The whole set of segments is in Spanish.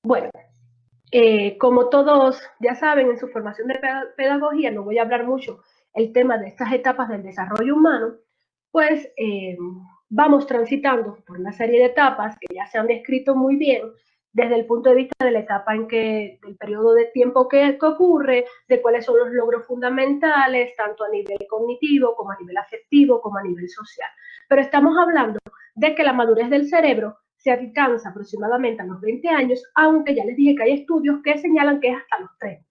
Bueno, como todos ya saben, en su formación de pedagogía, no voy a hablar mucho el tema de estas etapas del desarrollo humano, pues vamos transitando por una serie de etapas que ya se han descrito muy bien desde el punto de vista de la etapa en que, del periodo de tiempo que ocurre, de cuáles son los logros fundamentales, tanto a nivel cognitivo, como a nivel afectivo, como a nivel social. Pero estamos hablando de que la madurez del cerebro se alcanza aproximadamente a los 20 años, aunque ya les dije que hay estudios que señalan que es hasta los 30.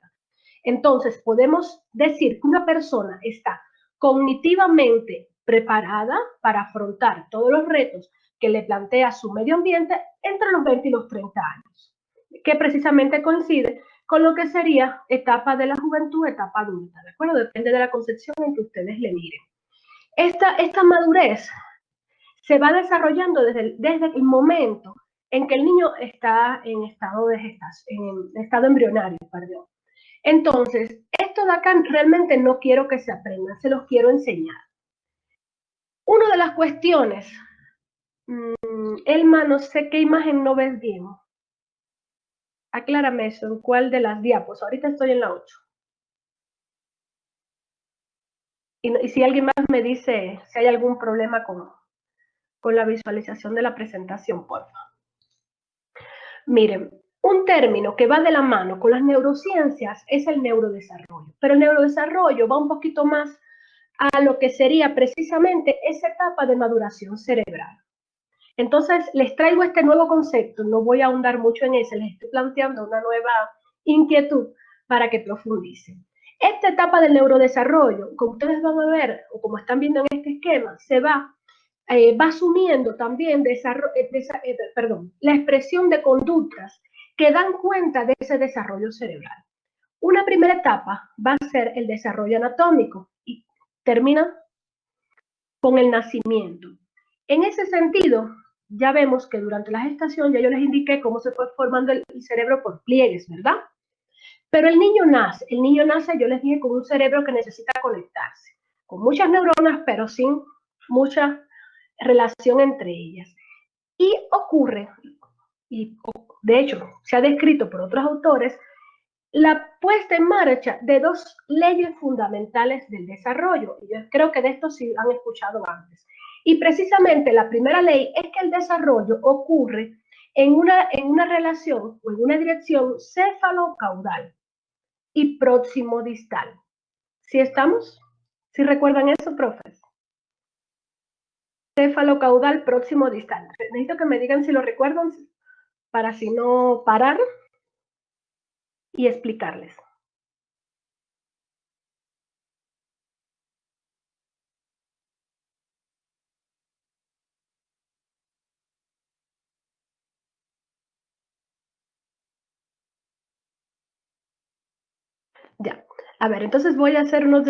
Entonces, podemos decir que una persona está cognitivamente preparada para afrontar todos los retos que le plantea su medio ambiente entre los 20 y los 30 años, que precisamente coincide con lo que sería etapa de la juventud, etapa adulta, ¿de acuerdo? Depende de la concepción en que ustedes le miren. Esta madurez se va desarrollando desde el momento en que el niño está en estado de gestación, en estado embrionario, perdón. Entonces, esto de acá realmente no quiero que se aprendan, se los quiero enseñar. Una de las cuestiones, Elma, no sé qué imagen no ves bien. Aclárame eso, ¿en cuál de las diapos? Ahorita estoy en la 8. Y si alguien más me dice si hay algún problema con la visualización de la presentación, por favor. Miren, un término que va de la mano con las neurociencias es el neurodesarrollo, pero el neurodesarrollo va un poquito más a lo que sería precisamente esa etapa de maduración cerebral. Entonces, les traigo este nuevo concepto, no voy a ahondar mucho en ese, les estoy planteando una nueva inquietud para que profundicen. Esta etapa del neurodesarrollo, como ustedes van a ver, o como están viendo en este esquema, se va asumiendo también la expresión de conductas que dan cuenta de ese desarrollo cerebral. Una primera etapa va a ser el desarrollo anatómico y termina con el nacimiento. En ese sentido, ya vemos que durante la gestación, ya yo les indiqué cómo se fue formando el cerebro por pliegues, ¿verdad? Pero el niño nace, yo les dije, con un cerebro que necesita conectarse, con muchas neuronas, pero sin mucha relación entre ellas. Y ocurre, y de hecho se ha descrito por otros autores, la puesta en marcha de dos leyes fundamentales del desarrollo. Y yo creo que de esto sí han escuchado antes. Y precisamente la primera ley es que el desarrollo ocurre en una relación o en una dirección céfalo-caudal y próximo-distal. ¿Sí estamos? ¿Sí recuerdan eso, profes? Céfalo-caudal, próximo-distal. Necesito que me digan si lo recuerdan para así no parar y explicarles. Ya. A ver, entonces voy a hacer unos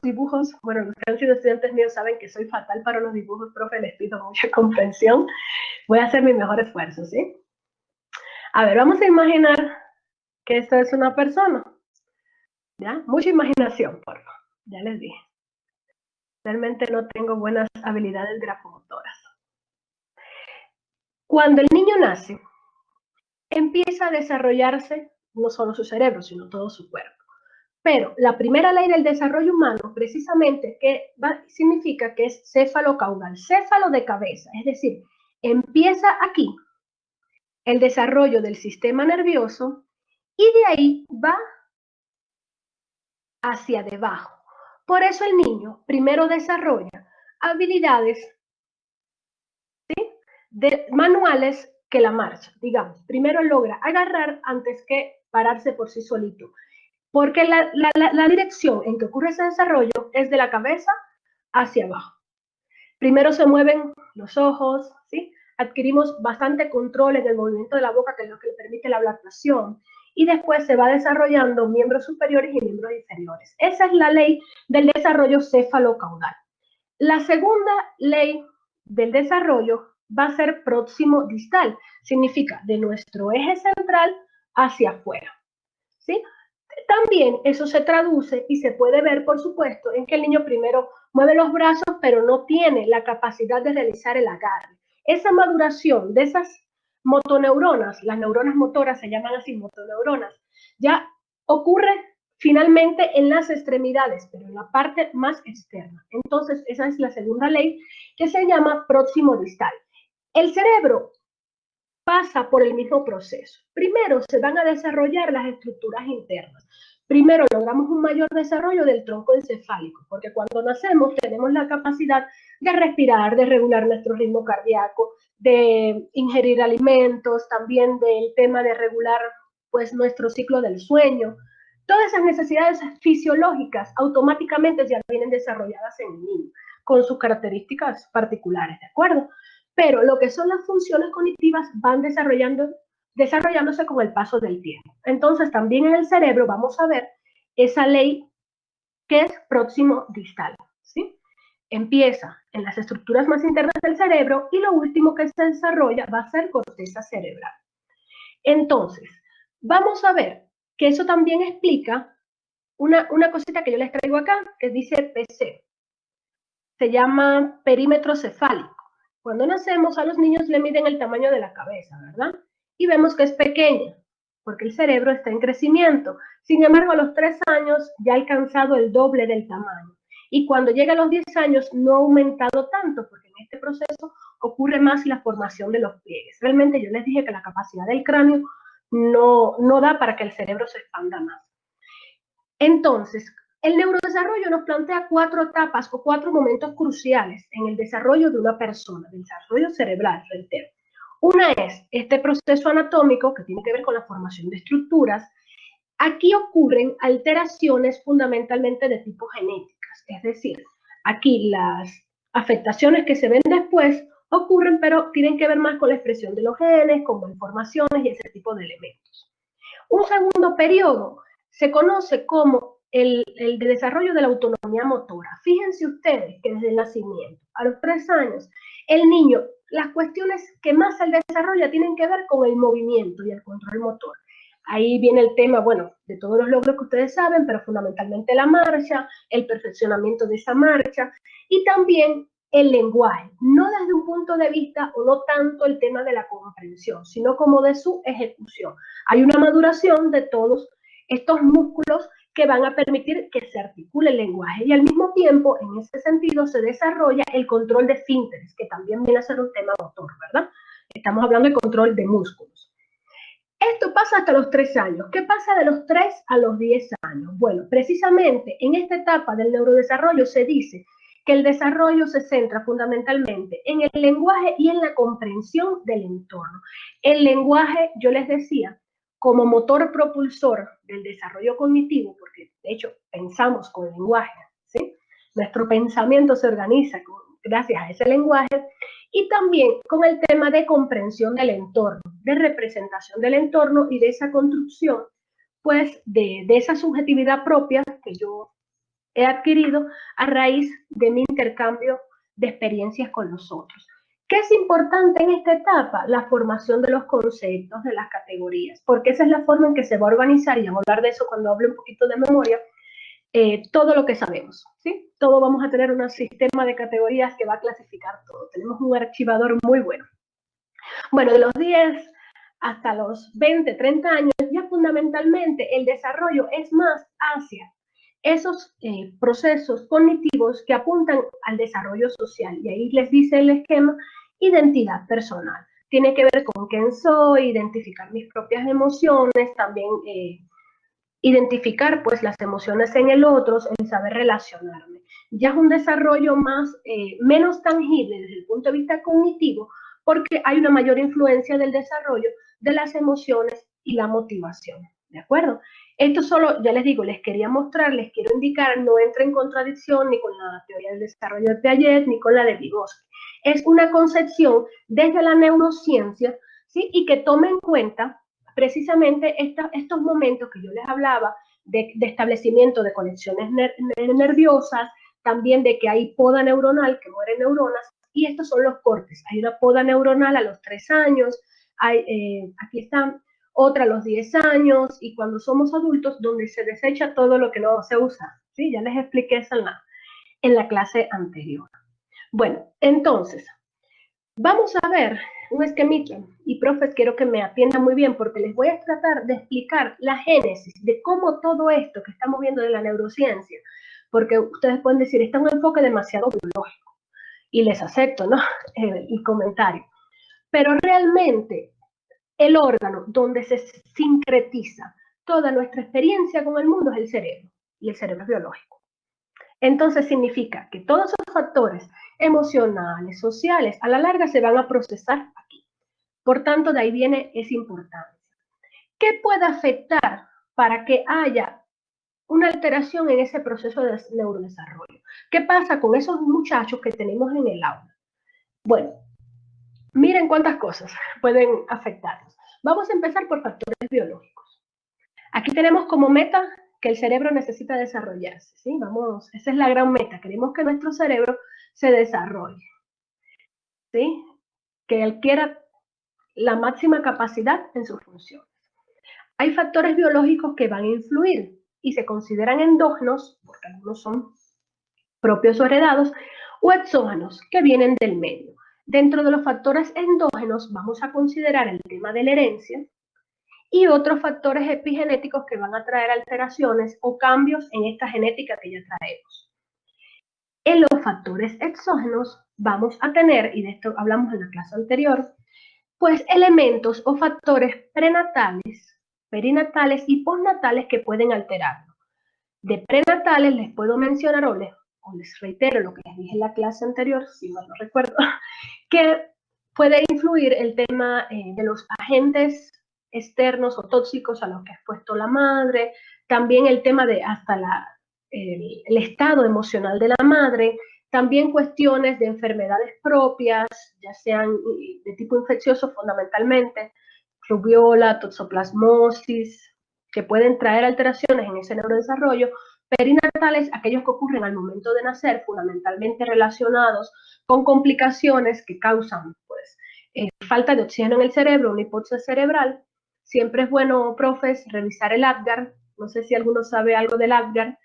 dibujos. Bueno, los que han sido estudiantes míos saben que soy fatal para los dibujos, profe, les pido mucha comprensión. Voy a hacer mi mejor esfuerzo, ¿sí? A ver, vamos a imaginar que esto es una persona. ¿Ya? Mucha imaginación, por favor. Ya les dije. Realmente no tengo buenas habilidades grafomotoras. Cuando el niño nace, empieza a desarrollarse no solo su cerebro, sino todo su cuerpo. Pero la primera ley del desarrollo humano, precisamente, significa que es céfalo-caudal, céfalo de cabeza, es decir, empieza aquí el desarrollo del sistema nervioso y de ahí va hacia debajo. Por eso el niño primero desarrolla habilidades, ¿sí?, manuales que la marcha, digamos. Primero logra agarrar antes que pararse por sí solito. Porque la dirección en que ocurre ese desarrollo es de la cabeza hacia abajo. Primero se mueven los ojos, ¿sí? Adquirimos bastante control en el movimiento de la boca, que es lo que le permite la ablación, y después se va desarrollando miembros superiores y miembros inferiores. Esa es la ley del desarrollo céfalo-caudal. La segunda ley del desarrollo va a ser próximo distal, significa de nuestro eje central hacia afuera, ¿sí? También eso se traduce y se puede ver, por supuesto, en que el niño primero mueve los brazos, pero no tiene la capacidad de realizar el agarre. Esa maduración de esas motoneuronas, las neuronas motoras se llaman así, motoneuronas, ya ocurre finalmente en las extremidades, pero en la parte más externa. Entonces, esa es la segunda ley que se llama próximo distal. El cerebro pasa por el mismo proceso. Primero se van a desarrollar las estructuras internas. Primero logramos un mayor desarrollo del tronco encefálico, porque cuando nacemos tenemos la capacidad de respirar, de regular nuestro ritmo cardíaco, de ingerir alimentos, también del tema de regular pues nuestro ciclo del sueño. Todas esas necesidades fisiológicas automáticamente ya vienen desarrolladas en el niño, con sus características particulares, ¿de acuerdo? Pero lo que son las funciones cognitivas van desarrollándose con el paso del tiempo. Entonces, también en el cerebro vamos a ver esa ley que es próximo distal, ¿sí? Empieza en las estructuras más internas del cerebro y lo último que se desarrolla va a ser corteza cerebral. Entonces, vamos a ver que eso también explica una cosita que yo les traigo acá, que dice PC. Se llama perímetro cefálico. Cuando nacemos a los niños le miden el tamaño de la cabeza, ¿verdad? Y vemos que es pequeña, porque el cerebro está en crecimiento. Sin embargo, a los 3 años ya ha alcanzado el doble del tamaño. Y cuando llega a los 10 años no ha aumentado tanto, porque en este proceso ocurre más la formación de los pliegues. Realmente yo les dije que la capacidad del cráneo no da para que el cerebro se expanda más. Entonces, el neurodesarrollo nos plantea 4 etapas o 4 momentos cruciales en el desarrollo de una persona, del desarrollo cerebral, reitero. Una es este proceso anatómico que tiene que ver con la formación de estructuras. Aquí ocurren alteraciones fundamentalmente de tipo genéticas, es decir, aquí las afectaciones que se ven después ocurren, pero tienen que ver más con la expresión de los genes, con malformaciones y ese tipo de elementos. Un segundo periodo se conoce como el desarrollo de la autonomía motora. Fíjense ustedes que desde el nacimiento, a los 3 años, el niño, las cuestiones que más se desarrolla tienen que ver con el movimiento y el control motor. Ahí viene el tema, bueno, de todos los logros que ustedes saben, pero fundamentalmente la marcha, el perfeccionamiento de esa marcha y también el lenguaje, no desde un punto de vista o no tanto el tema de la comprensión, sino como de su ejecución. Hay una maduración de todos estos músculos que van a permitir que se articule el lenguaje y al mismo tiempo, en ese sentido, se desarrolla el control de esfínteres, que también viene a ser un tema motor, ¿verdad? Estamos hablando de control de músculos. Esto pasa hasta los 3 años. ¿Qué pasa de los 3 a los 10 años? Bueno, precisamente en esta etapa del neurodesarrollo se dice que el desarrollo se centra fundamentalmente en el lenguaje y en la comprensión del entorno. El lenguaje, yo les decía, como motor propulsor del desarrollo cognitivo, porque de hecho pensamos con lenguaje, ¿sí? Nuestro pensamiento se organiza gracias a ese lenguaje, y también con el tema de comprensión del entorno, de representación del entorno y de esa construcción, pues de esa subjetividad propia que yo he adquirido a raíz de mi intercambio de experiencias con los otros. ¿Qué es importante en esta etapa? La formación de los conceptos, de las categorías, porque esa es la forma en que se va a organizar, y vamos a hablar de eso cuando hable un poquito de memoria, todo lo que sabemos, ¿sí? Todo vamos a tener un sistema de categorías que va a clasificar todo. Tenemos un archivador muy bueno. Bueno, de los 10 hasta los 20, 30 años, ya fundamentalmente el desarrollo es más hacia esos procesos cognitivos que apuntan al desarrollo social. Y ahí les dice el esquema, identidad personal. Tiene que ver con quién soy, identificar mis propias emociones, también identificar pues las emociones en el otro, el saber relacionarme. Ya es un desarrollo más, menos tangible desde el punto de vista cognitivo, porque hay una mayor influencia del desarrollo de las emociones y la motivación, ¿de acuerdo? Esto solo, ya les digo, les quería mostrar, les quiero indicar, no entra en contradicción ni con la teoría del desarrollo de Piaget ni con la de Vygotsky. Es una concepción desde la neurociencia, ¿sí? Y que tome en cuenta precisamente estos momentos que yo les hablaba de establecimiento de conexiones nerviosas, también de que hay poda neuronal, que mueren neuronas, y estos son los cortes. Hay una poda neuronal a los 3 años, aquí están, otra a los 10 años, y cuando somos adultos, donde se desecha todo lo que no se usa. ¿Sí? Ya les expliqué eso en la clase anterior. Bueno, entonces, Vamos a ver un esquemita, y profes, quiero que me atiendan muy bien porque les voy a tratar de explicar la génesis de cómo todo esto que estamos viendo de la neurociencia, porque ustedes pueden decir, está un enfoque demasiado biológico, y les acepto, ¿no? El comentario. Pero realmente el órgano donde se sincretiza toda nuestra experiencia con el mundo es el cerebro, y el cerebro es biológico. Entonces significa que todos esos factores emocionales, sociales, a la larga se van a procesar aquí. Por tanto, de ahí viene esa importancia. ¿Qué puede afectar para que haya una alteración en ese proceso de neurodesarrollo? ¿Qué pasa con esos muchachos que tenemos en el aula? Bueno, miren cuántas cosas pueden afectarnos. Vamos a empezar por factores biológicos. Aquí tenemos como meta que el cerebro necesita desarrollarse, ¿sí? Vamos, esa es la gran meta. Queremos que nuestro cerebro se desarrolle, ¿sí? Que adquiera la máxima capacidad en sus funciones. Hay factores biológicos que van a influir y se consideran endógenos, porque algunos son propios o heredados, o exógenos, que vienen del medio. Dentro de los factores endógenos vamos a considerar el tema de la herencia y otros factores epigenéticos que van a traer alteraciones o cambios en esta genética que ya traemos. En los factores exógenos vamos a tener, y de esto hablamos en la clase anterior, pues elementos o factores prenatales, perinatales y postnatales que pueden alterarlo. De prenatales les puedo mencionar o les reitero lo que les dije en la clase anterior, si mal no recuerdo, que puede influir el tema de los agentes externos o tóxicos a los que ha expuesto la madre, también el tema de hasta el estado emocional de la madre, también cuestiones de enfermedades propias, ya sean de tipo infeccioso fundamentalmente, rubiola, toxoplasmosis, que pueden traer alteraciones en ese neurodesarrollo. Perinatales, aquellos que ocurren al momento de nacer, fundamentalmente relacionados con complicaciones que causan pues, falta de oxígeno en el cerebro, una hipoxia cerebral. Siempre es bueno, profes, revisar el Apgar. No sé si alguno sabe algo del Apgar.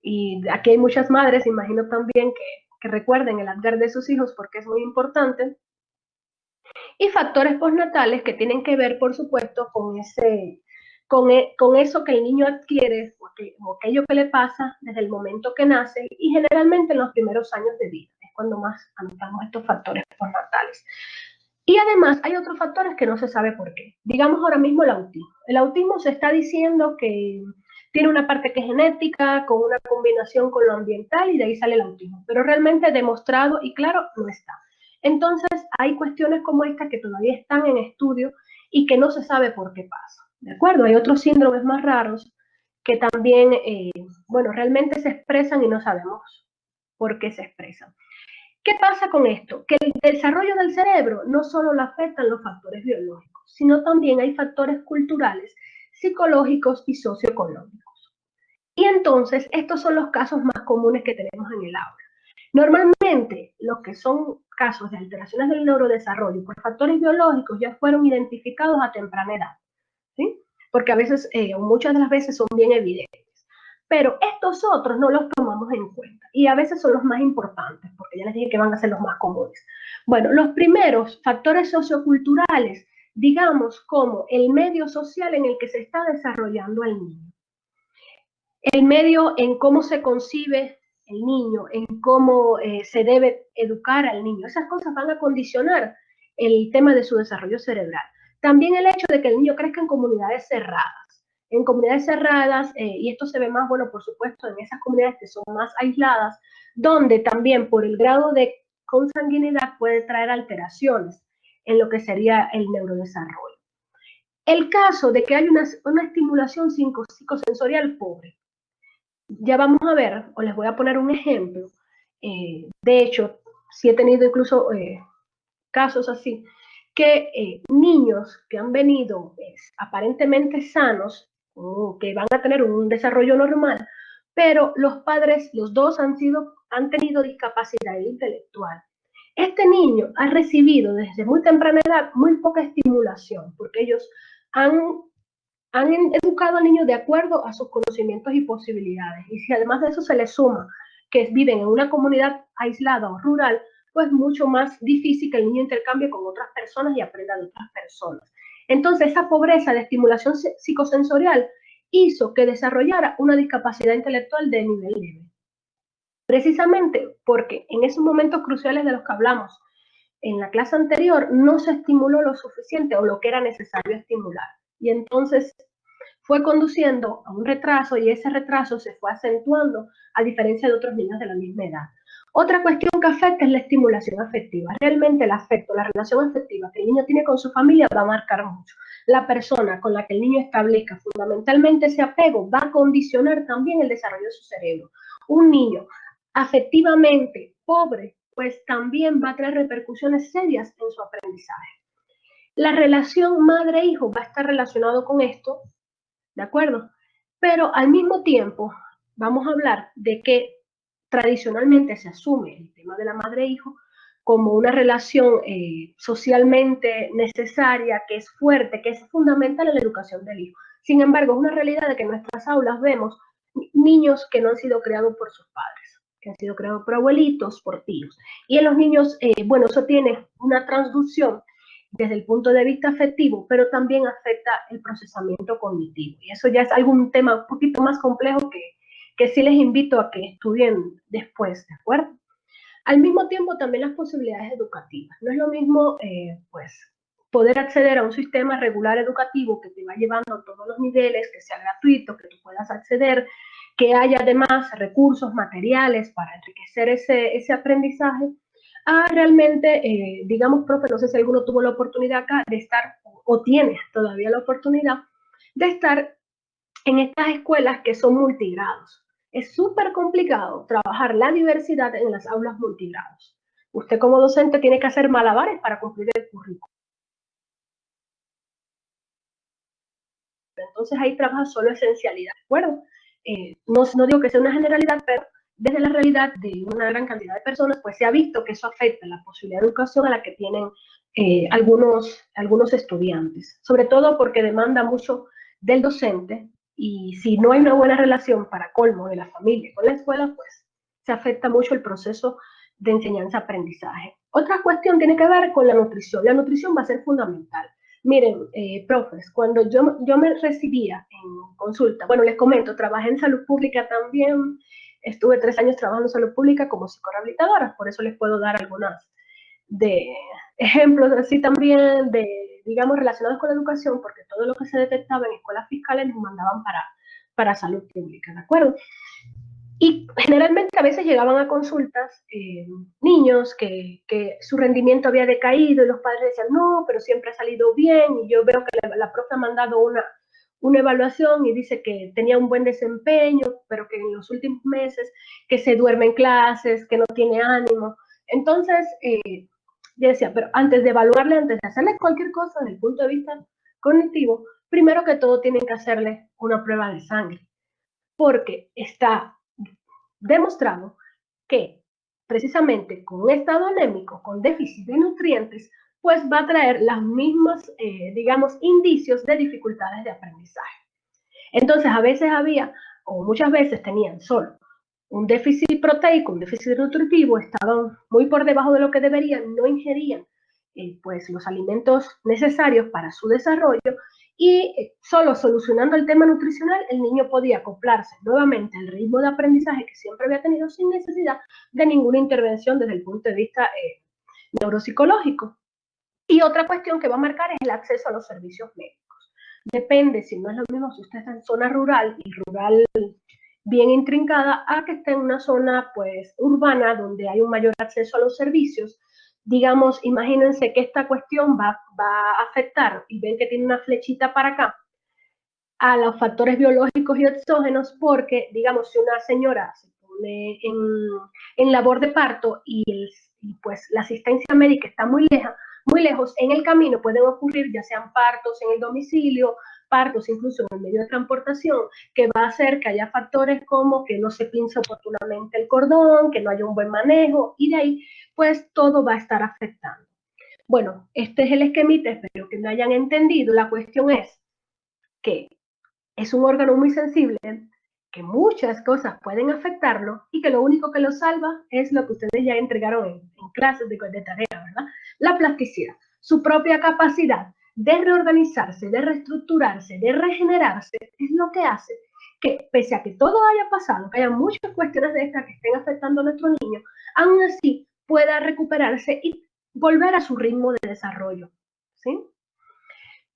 Y aquí hay muchas madres, imagino también que recuerden el Apgar de sus hijos porque es muy importante. Y factores postnatales que tienen que ver, por supuesto, con eso que el niño adquiere o aquello que le pasa desde el momento que nace y generalmente en los primeros años de vida. Es cuando más anotamos estos factores postnatales. Y además hay otros factores que no se sabe por qué. Digamos ahora mismo el autismo. El autismo se está diciendo que tiene una parte que es genética, con una combinación con lo ambiental y de ahí sale el autismo. Pero realmente demostrado y claro no está. Entonces hay cuestiones como esta que todavía están en estudio y que no se sabe por qué pasa. ¿De acuerdo? Hay otros síndromes más raros que también, bueno, realmente se expresan y no sabemos por qué se expresan. ¿Qué pasa con esto? Que el desarrollo del cerebro no solo lo afectan los factores biológicos, sino también hay factores culturales, psicológicos y socioeconómicos. Y entonces, estos son los casos más comunes que tenemos en el aula. Normalmente, los que son casos de alteraciones del neurodesarrollo por factores biológicos ya fueron identificados a temprana edad, ¿sí? Porque a veces, o muchas de las veces, son bien evidentes. Pero estos otros no los tomamos en cuenta y a veces son los más importantes, porque ya les dije que van a ser los más comunes. Bueno, los primeros factores socioculturales, digamos, como el medio social en el que se está desarrollando el niño. El medio en cómo se concibe el niño, en cómo se debe educar al niño. Esas cosas van a condicionar el tema de su desarrollo cerebral. También el hecho de que el niño crezca en comunidades cerradas. En comunidades cerradas, y esto se ve más, bueno, por supuesto, en esas comunidades que son más aisladas, donde también por el grado de consanguinidad puede traer alteraciones en lo que sería el neurodesarrollo. El caso de que hay una estimulación psicosensorial pobre, ya vamos a ver, o les voy a poner un ejemplo. De hecho, sí he tenido incluso casos así, que niños que han venido aparentemente sanos, que van a tener un desarrollo normal, pero los padres, los dos han tenido discapacidad intelectual. Este niño ha recibido desde muy temprana edad muy poca estimulación, porque ellos han educado al niño de acuerdo a sus conocimientos y posibilidades. Y si además de eso se le suma que viven en una comunidad aislada o rural, pues mucho más difícil que el niño intercambie con otras personas y aprenda de otras personas. Entonces, esa pobreza de estimulación psicosensorial hizo que desarrollara una discapacidad intelectual de nivel leve. Precisamente porque en esos momentos cruciales de los que hablamos en la clase anterior no se estimuló lo suficiente o lo que era necesario estimular. Y entonces fue conduciendo a un retraso y ese retraso se fue acentuando a diferencia de otros niños de la misma edad. Otra cuestión que afecta es la estimulación afectiva. Realmente el afecto, la relación afectiva que el niño tiene con su familia va a marcar mucho. La persona con la que el niño establezca fundamentalmente ese apego va a condicionar también el desarrollo de su cerebro. Un niño afectivamente pobre, pues también va a traer repercusiones serias en su aprendizaje. La relación madre-hijo va a estar relacionado con esto, ¿de acuerdo? Pero al mismo tiempo vamos a hablar de que tradicionalmente se asume el tema de la madre-hijo como una relación socialmente necesaria, que es fuerte, que es fundamental en la educación del hijo. Sin embargo, es una realidad de que en nuestras aulas vemos niños que no han sido criados por sus padres, que han sido creados por abuelitos, por tíos. Y en los niños, bueno, eso tiene una transducción desde el punto de vista afectivo, pero también afecta el procesamiento cognitivo. Y eso ya es algún tema un poquito más complejo que sí les invito a que estudien después, ¿de acuerdo? Al mismo tiempo, también las posibilidades educativas. No es lo mismo, pues, poder acceder a un sistema regular educativo que te va llevando a todos los niveles, que sea gratuito, que tú puedas acceder, que haya además recursos materiales para enriquecer ese aprendizaje, a realmente, digamos, profe, no sé si alguno tuvo la oportunidad acá de estar, o tiene todavía la oportunidad, de estar en estas escuelas que son multigrados. Es súper complicado trabajar la diversidad en las aulas multigrados. Usted como docente tiene que hacer malabares para cumplir el currículo. Entonces ahí trabaja solo esencialidad, ¿de acuerdo? No digo que sea una generalidad, pero desde la realidad de una gran cantidad de personas, pues se ha visto que eso afecta la posibilidad de educación a la que tienen algunos estudiantes, sobre todo porque demanda mucho del docente y si no hay una buena relación para colmo de la familia con la escuela, pues se afecta mucho el proceso de enseñanza-aprendizaje. Otra cuestión tiene que ver con la nutrición. La nutrición va a ser fundamental. Miren, profes, cuando yo me recibía en consulta, bueno, les comento, trabajé en salud pública también, estuve 3 años trabajando en salud pública como psicorehabilitadora, por eso les puedo dar algunas de ejemplos así también de, digamos, relacionados con la educación, porque todo lo que se detectaba en escuelas fiscales nos mandaban para salud pública, ¿de acuerdo? Y generalmente a veces llegaban a consultas niños que su rendimiento había decaído y los padres decían, no, pero siempre ha salido bien. Y yo veo que la profe ha mandado una evaluación y dice que tenía un buen desempeño, pero que en los últimos meses que se duerme en clases, que no tiene ánimo. Entonces, yo decía, pero antes de evaluarle, antes de hacerle cualquier cosa desde el punto de vista cognitivo, primero que todo tienen que hacerle una prueba de sangre, porque está demostrado que precisamente con un estado anémico, con déficit de nutrientes, pues va a traer las mismas, digamos, indicios de dificultades de aprendizaje. Entonces, a veces había, o muchas veces tenían solo un déficit proteico, un déficit nutritivo, estaban muy por debajo de lo que deberían, no ingerían pues los alimentos necesarios para su desarrollo y solo solucionando el tema nutricional el niño podía acoplarse nuevamente al ritmo de aprendizaje que siempre había tenido sin necesidad de ninguna intervención desde el punto de vista neuropsicológico. Y otra cuestión que va a marcar es el acceso a los servicios médicos. Depende, si no es lo mismo si usted está en zona rural y rural bien intrincada, a que esté en una zona pues urbana donde hay un mayor acceso a los servicios. Digamos, imagínense que esta cuestión va a afectar, y ven que tiene una flechita para acá, a los factores biológicos y exógenos, porque, digamos, si una señora se pone en labor de parto y pues la asistencia médica está muy lejos, en el camino pueden ocurrir ya sean partos en el domicilio, partos incluso en el medio de transportación, que va a hacer que haya factores como que no se pince oportunamente el cordón, que no haya un buen manejo, y de ahí pues todo va a estar afectando. Bueno, este es el esquemita, espero que me hayan entendido. La cuestión es que es un órgano muy sensible que muchas cosas pueden afectarlo y que lo único que lo salva es lo que ustedes ya entregaron en clases de tarea, ¿verdad? La plasticidad, su propia capacidad de reorganizarse, de reestructurarse, de regenerarse, es lo que hace que, pese a que todo haya pasado, que haya muchas cuestiones de estas que estén afectando a nuestro niño, aún así pueda recuperarse y volver a su ritmo de desarrollo, ¿sí?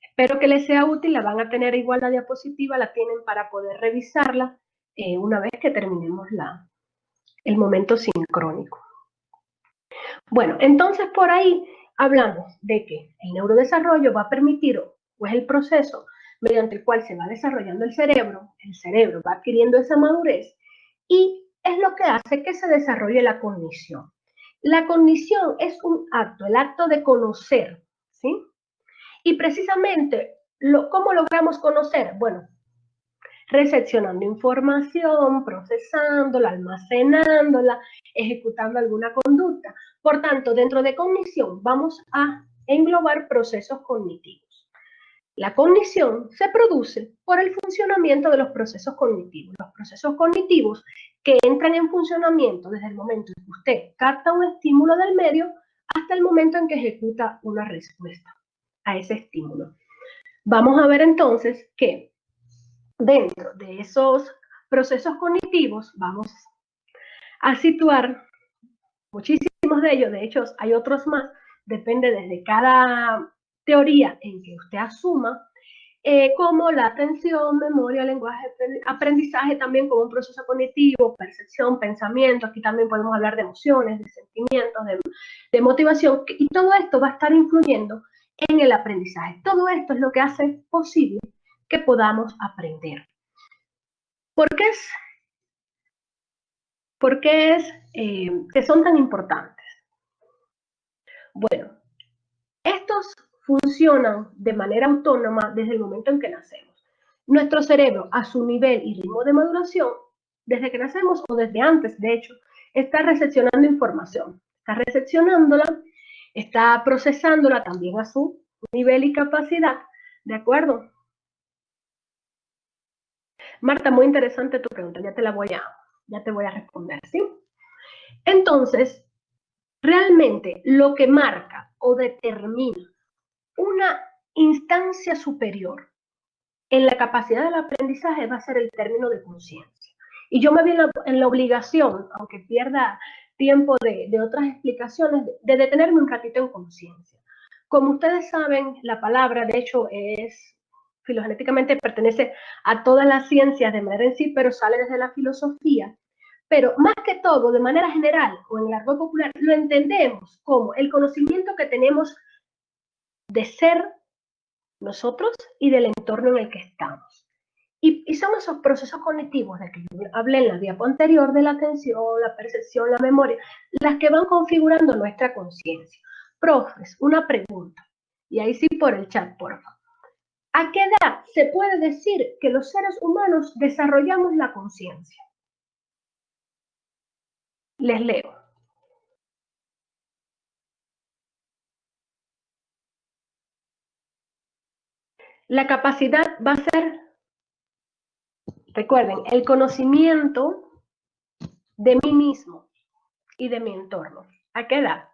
Espero que les sea útil, la van a tener igual la diapositiva, la tienen para poder revisarla una vez que terminemos el momento sincrónico. Bueno, entonces por ahí hablamos de que el neurodesarrollo va a permitir, o es el proceso mediante el cual se va desarrollando el cerebro va adquiriendo esa madurez y es lo que hace que se desarrolle la cognición. La cognición es un acto, el acto de conocer, ¿sí? Y precisamente, ¿cómo logramos conocer? Bueno, recepcionando información, procesándola, almacenándola, ejecutando alguna conducta. Por tanto, dentro de cognición vamos a englobar procesos cognitivos. La cognición se produce por el funcionamiento de los procesos cognitivos. Los procesos cognitivos que entran en funcionamiento desde el momento en que usted capta un estímulo del medio hasta el momento en que ejecuta una respuesta a ese estímulo. Vamos a ver entonces que dentro de esos procesos cognitivos vamos a situar muchísimos de ellos, de hecho hay otros más, depende desde cada teoría en que usted asuma, como la atención, memoria, lenguaje, aprendizaje también como un proceso cognitivo, percepción, pensamiento, aquí también podemos hablar de emociones, de sentimientos, de motivación, y todo esto va a estar influyendo en el aprendizaje. Todo esto es lo que hace posible que podamos aprender. ¿Por qué es que son tan importantes? Bueno, estos funcionan de manera autónoma desde el momento en que nacemos. Nuestro cerebro, a su nivel y ritmo de maduración, desde que nacemos o desde antes, de hecho, está recepcionando información. Está recepcionándola, está procesándola también a su nivel y capacidad, ¿de acuerdo? Marta, muy interesante tu pregunta, ya te voy a responder, ¿sí? Entonces, realmente lo que marca o determina una instancia superior en la capacidad del aprendizaje va a ser el término de conciencia. Y yo me vi en la obligación, aunque pierda tiempo de otras explicaciones, de detenerme un ratito en conciencia. Como ustedes saben, la palabra, de hecho, filogenéticamente pertenece a todas las ciencias de manera en sí, pero sale desde la filosofía. Pero más que todo, de manera general o en el argot popular, lo entendemos como el conocimiento que tenemos de ser nosotros y del entorno en el que estamos. Y son esos procesos cognitivos de que yo hablé en la diapo anterior, de la atención, la percepción, la memoria, las que van configurando nuestra conciencia. Profes, una pregunta, y ahí sí por el chat, por favor. ¿A qué edad se puede decir que los seres humanos desarrollamos la conciencia? Les leo. La capacidad va a ser, recuerden, el conocimiento de mí mismo y de mi entorno. ¿A qué edad?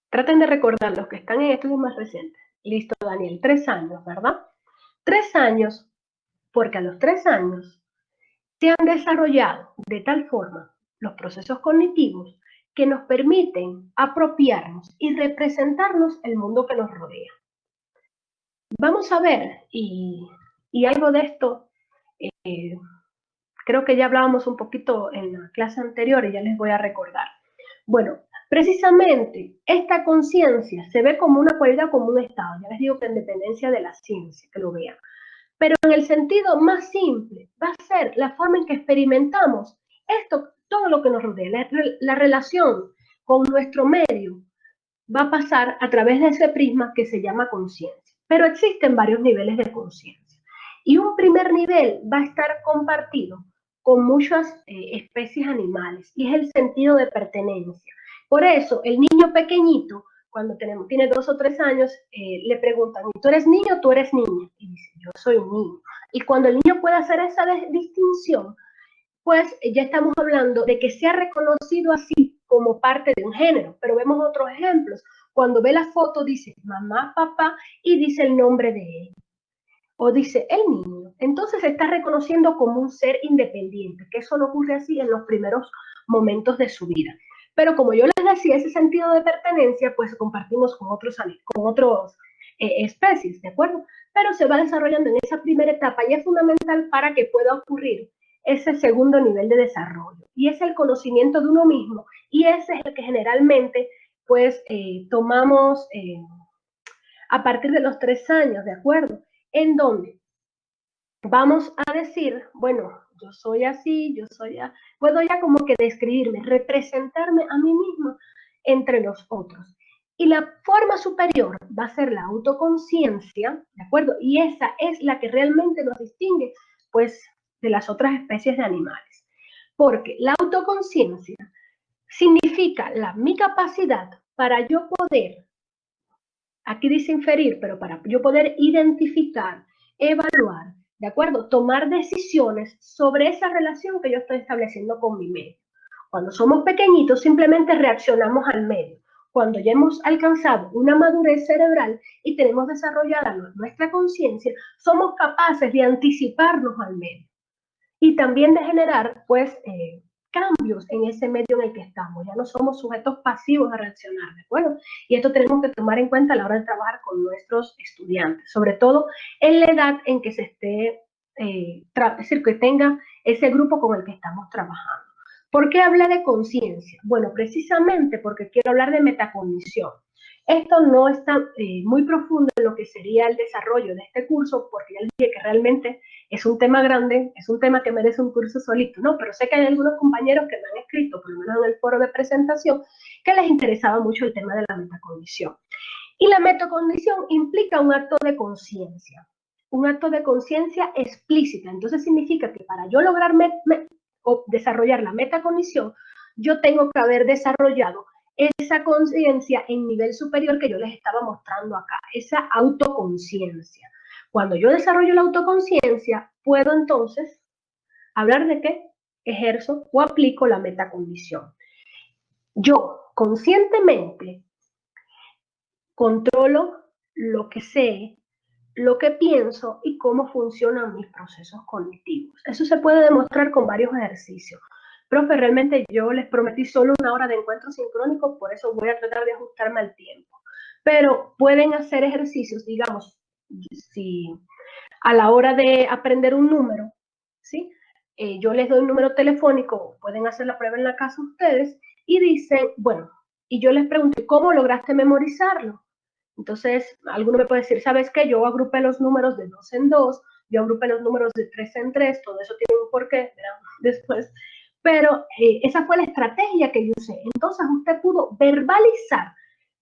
Traten de recordar los que están en estudios más recientes. Listo, Daniel, 3 años, ¿verdad? 3 años, porque a los 3 años se han desarrollado de tal forma los procesos cognitivos que nos permiten apropiarnos y representarnos el mundo que nos rodea. Vamos a ver, y algo de esto, creo que ya hablábamos un poquito en la clase anterior y ya les voy a recordar. Bueno, precisamente esta conciencia se ve como una cualidad, como un estado. Ya les digo que en dependencia de la ciencia, que lo vean. Pero en el sentido más simple, va a ser la forma en que experimentamos esto, todo lo que nos rodea, la relación con nuestro medio, va a pasar a través de ese prisma que se llama conciencia. Pero existen varios niveles de conciencia. Y un primer nivel va a estar compartido con muchas especies animales, y es el sentido de pertenencia. Por eso, el niño pequeñito, cuando tiene 2 o 3 años, le preguntan, ¿tú eres niño o tú eres niña? Y dice, yo soy niño. Y cuando el niño puede hacer esa distinción, pues ya estamos hablando de que se ha reconocido así como parte de un género. Pero vemos otros ejemplos. Cuando ve la foto dice mamá, papá y dice el nombre de él. O dice el niño. Entonces se está reconociendo como un ser independiente, que eso no ocurre así en los primeros momentos de su vida. Pero como yo les decía, ese sentido de pertenencia, pues compartimos con otros especies, ¿de acuerdo? Pero se va desarrollando en esa primera etapa y es fundamental para que pueda ocurrir ese segundo nivel de desarrollo. Y es el conocimiento de uno mismo y ese es el que generalmente pues tomamos a partir de los 3 años, ¿de acuerdo? En donde vamos a decir, bueno, yo soy así, puedo ya como que describirme, representarme a mí mismo entre los otros. Y la forma superior va a ser la autoconciencia, ¿de acuerdo? Y esa es la que realmente nos distingue, pues, de las otras especies de animales. Porque la autoconciencia significa mi capacidad para yo poder, aquí dice inferir, pero para yo poder identificar, evaluar, ¿de acuerdo? Tomar decisiones sobre esa relación que yo estoy estableciendo con mi medio. Cuando somos pequeñitos simplemente reaccionamos al medio. Cuando ya hemos alcanzado una madurez cerebral y tenemos desarrollada nuestra conciencia, somos capaces de anticiparnos al medio y también de generar, pues, cambios en ese medio en el que estamos. Ya no somos sujetos pasivos a reaccionar, ¿de acuerdo? Y esto tenemos que tomar en cuenta a la hora de trabajar con nuestros estudiantes, sobre todo en la edad en que se esté, es decir, que tenga ese grupo con el que estamos trabajando. ¿Por qué hablé de conciencia? Bueno, precisamente porque quiero hablar de metacognición. Esto no está muy profundo en lo que sería el desarrollo de este curso, porque ya les dije que realmente es un tema grande, es un tema que merece un curso solito, ¿no? Pero sé que hay algunos compañeros que me han escrito, por lo menos en el foro de presentación, que les interesaba mucho el tema de la metacognición. Y la metacognición implica un acto de conciencia explícita. Entonces significa que para yo lograr o desarrollar la metacognición, yo tengo que haber desarrollado esa conciencia en nivel superior que yo les estaba mostrando acá, esa autoconciencia. Cuando yo desarrollo la autoconciencia, puedo entonces hablar de que ejerzo o aplico la metacognición. Yo conscientemente controlo lo que sé, lo que pienso y cómo funcionan mis procesos cognitivos. Eso se puede demostrar con varios ejercicios. Profe, realmente yo les prometí solo 1 hora de encuentro sincrónico, por eso voy a tratar de ajustarme al tiempo. Pero pueden hacer ejercicios, digamos, si a la hora de aprender un número, ¿sí? Yo les doy un número telefónico, pueden hacer la prueba en la casa ustedes, y dicen, bueno, y yo les pregunto, ¿cómo lograste memorizarlo? Entonces, alguno me puede decir, ¿sabes qué? Yo agrupé los números de 2 en 2, yo agrupé los números de 3 en 3, todo eso tiene un porqué, verán después. Pero esa fue la estrategia que yo usé. Entonces, usted pudo verbalizar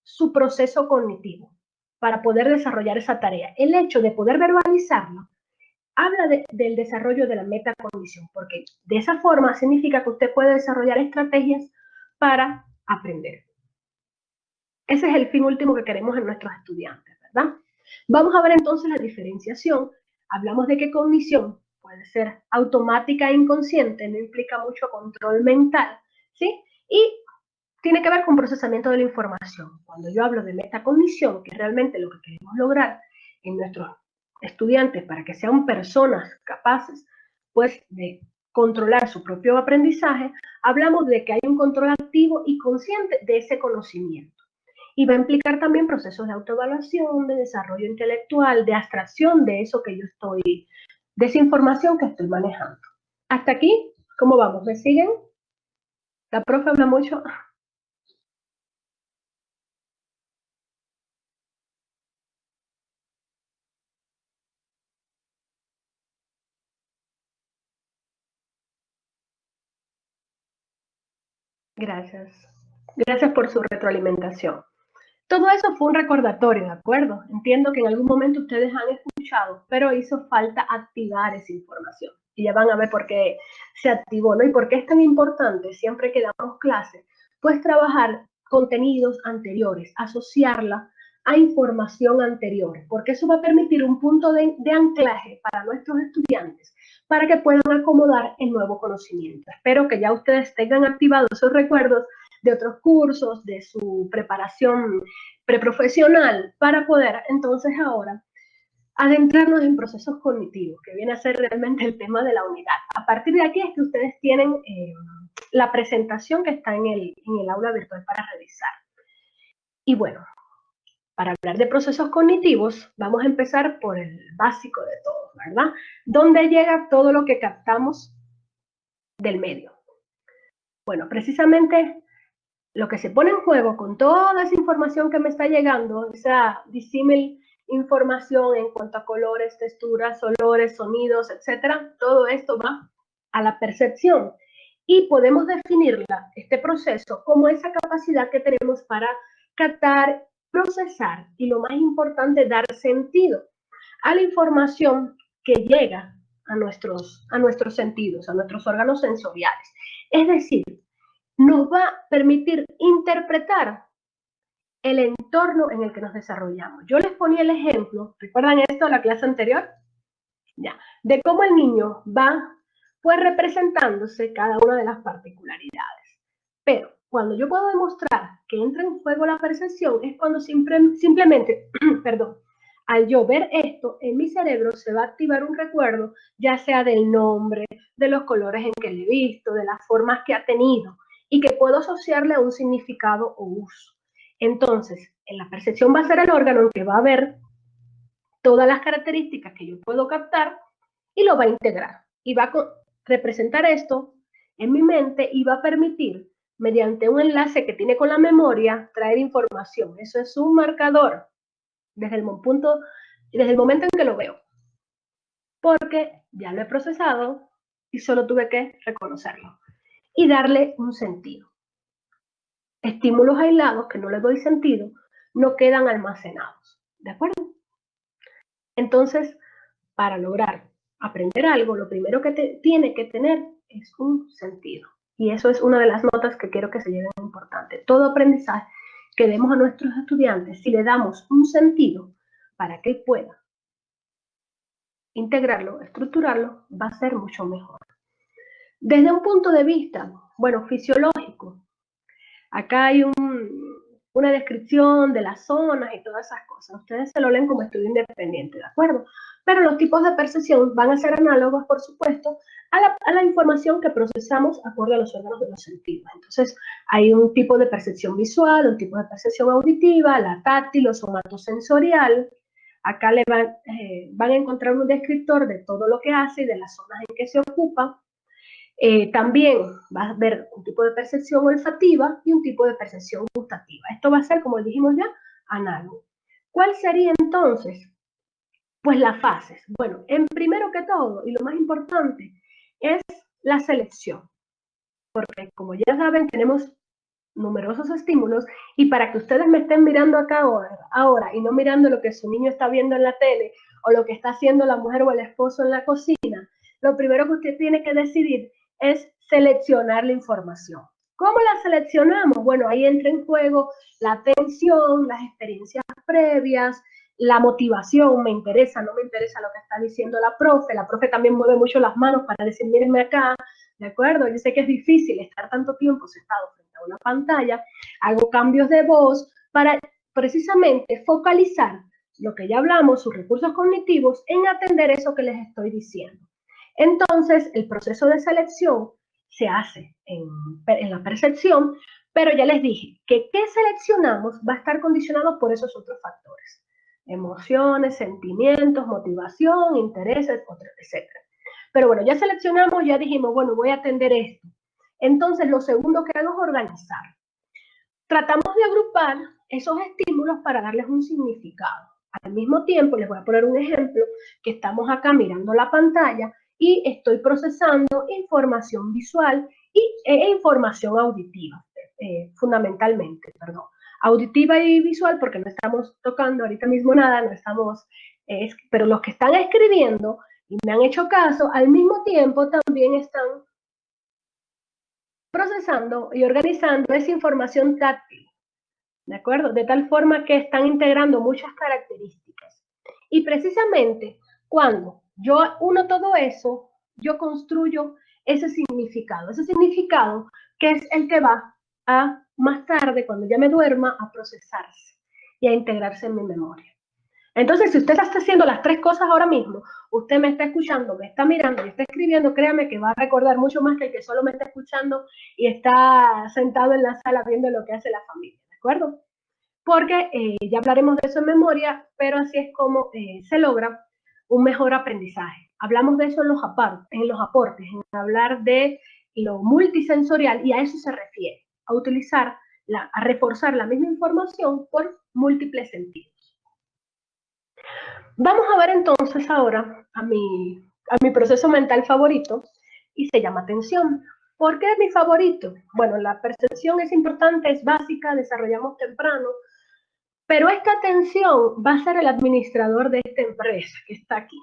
su proceso cognitivo para poder desarrollar esa tarea. El hecho de poder verbalizarlo habla del desarrollo de la metacognición, porque de esa forma significa que usted puede desarrollar estrategias para aprender. Ese es el fin último que queremos en nuestros estudiantes, ¿verdad? Vamos a ver entonces la diferenciación. Hablamos de que cognición puede ser automática e inconsciente, no implica mucho control mental, ¿sí? Y tiene que ver con procesamiento de la información. Cuando yo hablo de metacognición, que es realmente lo que queremos lograr en nuestros estudiantes para que sean personas capaces, pues, de controlar su propio aprendizaje, hablamos de que hay un control activo y consciente de ese conocimiento. Y va a implicar también procesos de autoevaluación, de desarrollo intelectual, de abstracción de eso que yo estoy, de esa información que estoy manejando. Hasta aquí, ¿cómo vamos? ¿Me siguen? La profe habla mucho. Gracias. Gracias por su retroalimentación. Todo eso fue un recordatorio, ¿de acuerdo? Entiendo que en algún momento ustedes han escuchado, pero hizo falta activar esa información. Y ya van a ver por qué se activó, ¿no? Y por qué es tan importante siempre que damos clase, pues trabajar contenidos anteriores, asociarla a información anterior, porque eso va a permitir un punto de anclaje para nuestros estudiantes para que puedan acomodar el nuevo conocimiento. Espero que ya ustedes tengan activados esos recuerdos de otros cursos, de su preparación preprofesional, para poder entonces ahora adentrarnos en procesos cognitivos, que viene a ser realmente el tema de la unidad. A partir de aquí es que ustedes tienen la presentación que está en el aula virtual para revisar. Y bueno, para hablar de procesos cognitivos, vamos a empezar por el básico de todos, ¿verdad? ¿Dónde llega todo lo que captamos del medio? Bueno, precisamente lo que se pone en juego con toda esa información que me está llegando, esa disímil información en cuanto a colores, texturas, olores, sonidos, etcétera, todo esto va a la percepción. Y podemos definirla, este proceso, como esa capacidad que tenemos para captar, procesar y, lo más importante, dar sentido a la información que llega a nuestros sentidos, a nuestros órganos sensoriales. Es decir, nos va a permitir interpretar el entorno en el que nos desarrollamos. Yo les ponía el ejemplo, ¿recuerdan esto de la clase anterior? Ya, de cómo el niño va pues representándose cada una de las particularidades. Pero cuando yo puedo demostrar que entra en juego la percepción es cuando simplemente, perdón, al yo ver esto, en mi cerebro se va a activar un recuerdo, ya sea del nombre, de los colores en que le he visto, de las formas que ha tenido, y que puedo asociarle a un significado o uso. Entonces, en la percepción va a ser el órgano en que va a ver todas las características que yo puedo captar y lo va a integrar. Y va a representar esto en mi mente y va a permitir, mediante un enlace que tiene con la memoria, traer información. Eso es un marcador desde el momento en que lo veo. Porque ya lo he procesado y solo tuve que reconocerlo y darle un sentido. Estímulos aislados que no les doy sentido no quedan almacenados. ¿De acuerdo? Entonces, para lograr aprender algo, lo primero que tiene que tener es un sentido. Y eso es una de las notas que quiero que se lleven importante. Todo aprendizaje que demos a nuestros estudiantes, si le damos un sentido para que él pueda integrarlo, estructurarlo, va a ser mucho mejor. Desde un punto de vista, bueno, fisiológico, acá hay una descripción de las zonas y todas esas cosas. Ustedes se lo leen como estudio independiente, ¿de acuerdo? Pero los tipos de percepción van a ser análogos, por supuesto, a la información que procesamos acorde a los órganos de los sentidos. Entonces, hay un tipo de percepción visual, un tipo de percepción auditiva, la táctil o somatosensorial. Acá van a encontrar un descriptor de todo lo que hace y de las zonas en que se ocupa. También va a haber un tipo de percepción olfativa y un tipo de percepción gustativa. Esto va a ser, como dijimos ya, análogo. ¿Cuál sería entonces? Pues las fases. Bueno, en primero que todo, y lo más importante, es la selección. Porque como ya saben, tenemos numerosos estímulos y para que ustedes me estén mirando acá ahora y no mirando lo que su niño está viendo en la tele o lo que está haciendo la mujer o el esposo en la cocina, lo primero que usted tiene que decidir es seleccionar la información. ¿Cómo la seleccionamos? Bueno, ahí entra en juego la atención, las experiencias previas, la motivación, me interesa, no me interesa lo que está diciendo la profe también mueve mucho las manos para decir, mírenme acá, ¿de acuerdo? Yo sé que es difícil estar tanto tiempo sentado frente a una pantalla, hago cambios de voz para precisamente focalizar lo que ya hablamos, sus recursos cognitivos, en atender eso que les estoy diciendo. Entonces, el proceso de selección se hace en la percepción, pero ya les dije que qué seleccionamos va a estar condicionado por esos otros factores. Emociones, sentimientos, motivación, intereses, etc. Pero bueno, ya seleccionamos, ya dijimos, bueno, voy a atender esto. Entonces, lo segundo que hago es organizar. Tratamos de agrupar esos estímulos para darles un significado. Al mismo tiempo, les voy a poner un ejemplo, que estamos acá mirando la pantalla y estoy procesando información visual e información auditiva, fundamentalmente, perdón. Auditiva y visual porque no estamos tocando ahorita mismo nada, no estamos, pero los que están escribiendo y me han hecho caso, al mismo tiempo también están procesando y organizando esa información táctil, ¿de acuerdo? De tal forma que están integrando muchas características. Y precisamente cuando yo uno todo eso, yo construyo ese significado que es el que va a más tarde, cuando ya me duerma, a procesarse y a integrarse en mi memoria. Entonces, si usted está haciendo las tres cosas ahora mismo, usted me está escuchando, me está mirando y está escribiendo, créame que va a recordar mucho más que el que solo me está escuchando y está sentado en la sala viendo lo que hace la familia, ¿de acuerdo? Porque ya hablaremos de eso en memoria, pero así es como se logra un mejor aprendizaje. Hablamos de eso en los aportes, en hablar de lo multisensorial, y a eso se refiere, a utilizar, a reforzar la misma información por múltiples sentidos. Vamos a ver entonces ahora a mi proceso mental favorito, y se llama atención. ¿Por qué es mi favorito? Bueno, la percepción es importante, es básica, desarrollamos temprano, pero esta atención va a ser el administrador de esta empresa que está aquí.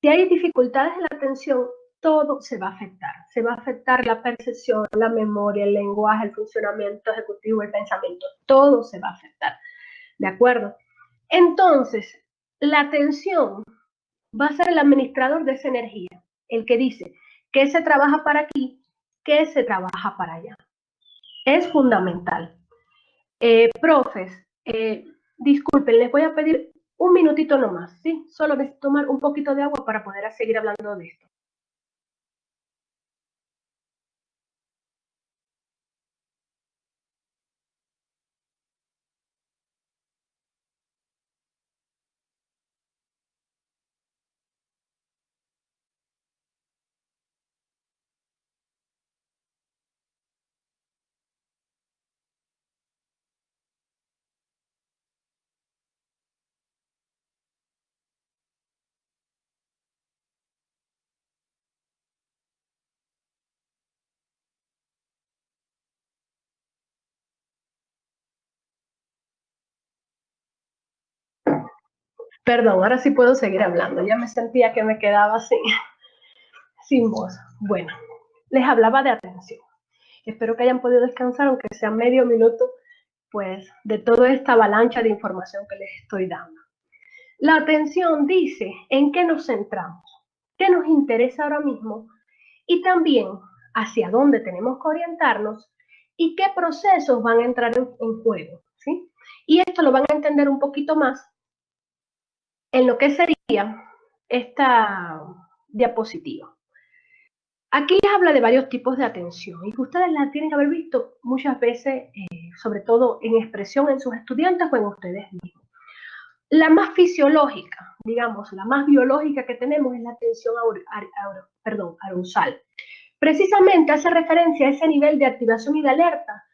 Si hay dificultades en la atención, todo se va a afectar. Se va a afectar la percepción, la memoria, el lenguaje, el funcionamiento ejecutivo, el pensamiento. Todo se va a afectar. ¿De acuerdo? Entonces, la atención va a ser el administrador de esa energía, el que dice qué se trabaja para aquí, qué se trabaja para allá. Es fundamental. Profes, disculpen, les voy a pedir un minutito nomás, ¿sí? Solo necesito tomar un poquito de agua para poder seguir hablando de esto. Perdón, ahora sí puedo seguir hablando. Ya me sentía que me quedaba sin voz. Bueno, les hablaba de atención. Espero que hayan podido descansar, aunque sea medio minuto, pues, de toda esta avalancha de información que les estoy dando. La atención dice en qué nos centramos, qué nos interesa ahora mismo y también hacia dónde tenemos que orientarnos y qué procesos van a entrar en juego, ¿sí? Y esto lo van a entender un poquito más en lo que sería esta diapositiva. Aquí les habla de varios tipos de atención y que ustedes la tienen que haber visto muchas veces, sobre todo en expresión en sus estudiantes o en ustedes mismos. La más fisiológica, digamos, la más biológica que tenemos es la atención arousal. Precisamente hace referencia a ese nivel de activación y de alerta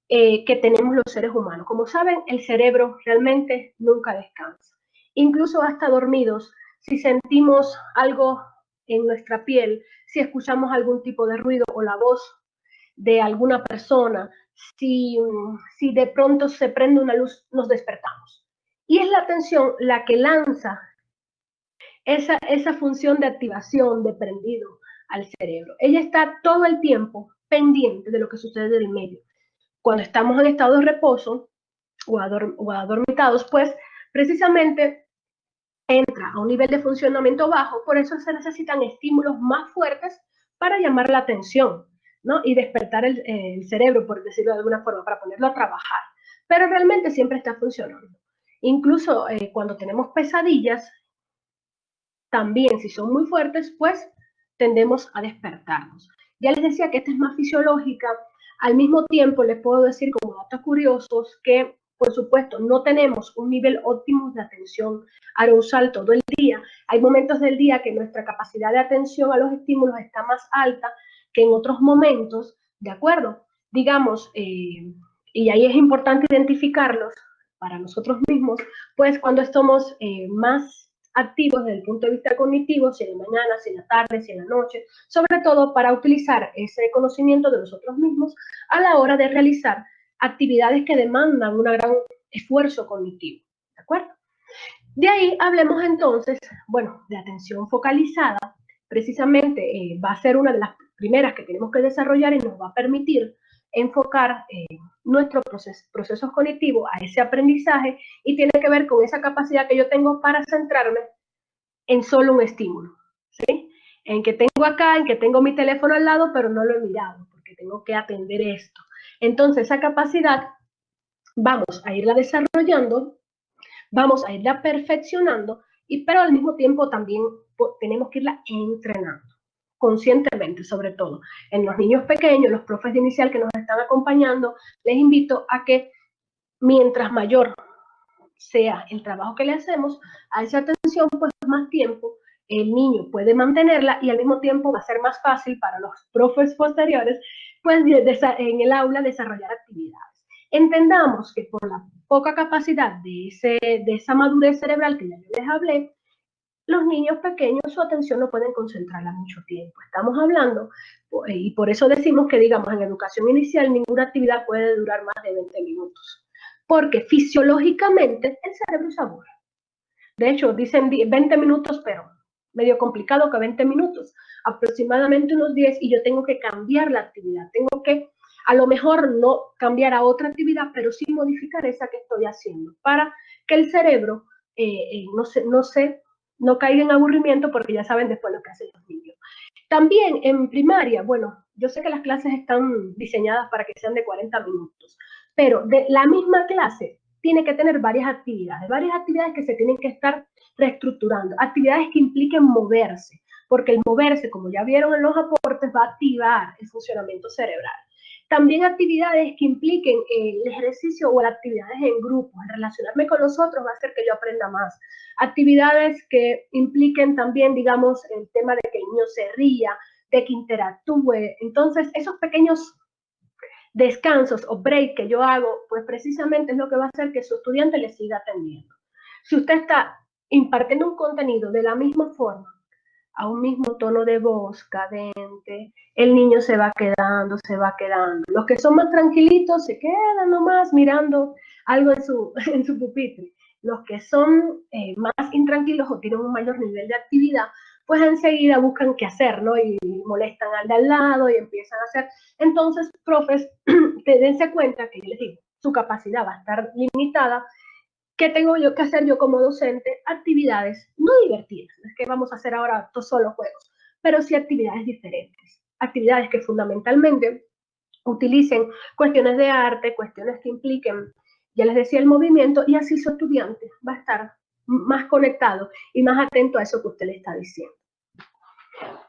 que tenemos los seres humanos. Como saben, el cerebro realmente nunca descansa. Incluso hasta dormidos, si sentimos algo en nuestra piel, si escuchamos algún tipo de ruido o la voz de alguna persona, si de pronto se prende una luz, nos despertamos. Y es la atención la que lanza esa función de activación, de prendido al cerebro. Ella está todo el tiempo pendiente de lo que sucede en el medio. Cuando estamos en estado de reposo o adormitados, pues precisamente entra a un nivel de funcionamiento bajo, por eso se necesitan estímulos más fuertes para llamar la atención, ¿no? Y despertar el cerebro, por decirlo de alguna forma, para ponerlo a trabajar. Pero realmente siempre está funcionando. Incluso cuando tenemos pesadillas, también si son muy fuertes, pues tendemos a despertarnos. Ya les decía que esta es más fisiológica. Al mismo tiempo les puedo decir como datos curiosos que, por supuesto, no tenemos un nivel óptimo de atención arousal todo el día. Hay momentos del día que nuestra capacidad de atención a los estímulos está más alta que en otros momentos, ¿de acuerdo? Digamos, y ahí es importante identificarlos para nosotros mismos, pues cuando estamos más activos desde el punto de vista cognitivo, si en la mañana, si en la tarde, si en la noche, sobre todo para utilizar ese conocimiento de nosotros mismos a la hora de realizar actividades que demandan un gran esfuerzo cognitivo, ¿de acuerdo? De ahí hablemos entonces, bueno, de atención focalizada, precisamente va a ser una de las primeras que tenemos que desarrollar y nos va a permitir enfocar nuestros procesos cognitivos a ese aprendizaje y tiene que ver con esa capacidad que yo tengo para centrarme en solo un estímulo, ¿sí? En que tengo acá, en que tengo mi teléfono al lado, pero no lo he mirado porque tengo que atender esto. Entonces, esa capacidad vamos a irla desarrollando, vamos a irla perfeccionando, pero al mismo tiempo también tenemos que irla entrenando, conscientemente sobre todo. En los niños pequeños, los profes de inicial que nos están acompañando, les invito a que mientras mayor sea el trabajo que le hacemos, a esa atención, pues más tiempo el niño puede mantenerla y al mismo tiempo va a ser más fácil para los profes posteriores, pues en el aula desarrollar actividades. Entendamos que por la poca capacidad de esa madurez cerebral que ya les hablé, los niños pequeños su atención no pueden concentrarla mucho tiempo. Estamos hablando, y por eso decimos que, digamos, en educación inicial ninguna actividad puede durar más de 20 minutos, porque fisiológicamente el cerebro se aburre. De hecho, dicen 20 minutos, pero medio complicado que 20 minutos, aproximadamente unos 10, y yo tengo que cambiar la actividad, tengo que a lo mejor no cambiar a otra actividad, pero sí modificar esa que estoy haciendo, para que el cerebro no caiga en aburrimiento, porque ya saben después lo que hacen los niños. También en primaria, bueno, yo sé que las clases están diseñadas para que sean de 40 minutos, pero de la misma clase tiene que tener varias actividades que se tienen que estar reestructurando, actividades que impliquen moverse, porque el moverse, como ya vieron en los aportes, va a activar el funcionamiento cerebral. También actividades que impliquen el ejercicio o actividades en grupo, el relacionarme con los otros va a hacer que yo aprenda más. Actividades que impliquen también, digamos, el tema de que el niño se ría, de que interactúe. Entonces, esos pequeños descansos o break que yo hago, pues precisamente es lo que va a hacer que su estudiante le siga atendiendo. Si usted está impartiendo un contenido de la misma forma, a un mismo tono de voz, cadente, el niño se va quedando. Los que son más tranquilitos se quedan nomás mirando algo en su pupitre. Los que son más intranquilos o tienen un mayor nivel de actividad, pues enseguida buscan qué hacer, ¿no? Y molestan al de al lado y empiezan a hacer. Entonces, profes, dense cuenta que yo les digo, su capacidad va a estar limitada. ¿Qué tengo yo que hacer yo como docente? Actividades no divertidas, es que vamos a hacer ahora solo juegos, pero sí actividades diferentes, actividades que fundamentalmente utilicen cuestiones de arte, cuestiones que impliquen, ya les decía, el movimiento, y así su estudiante va a estar más conectado y más atento a eso que usted le está diciendo.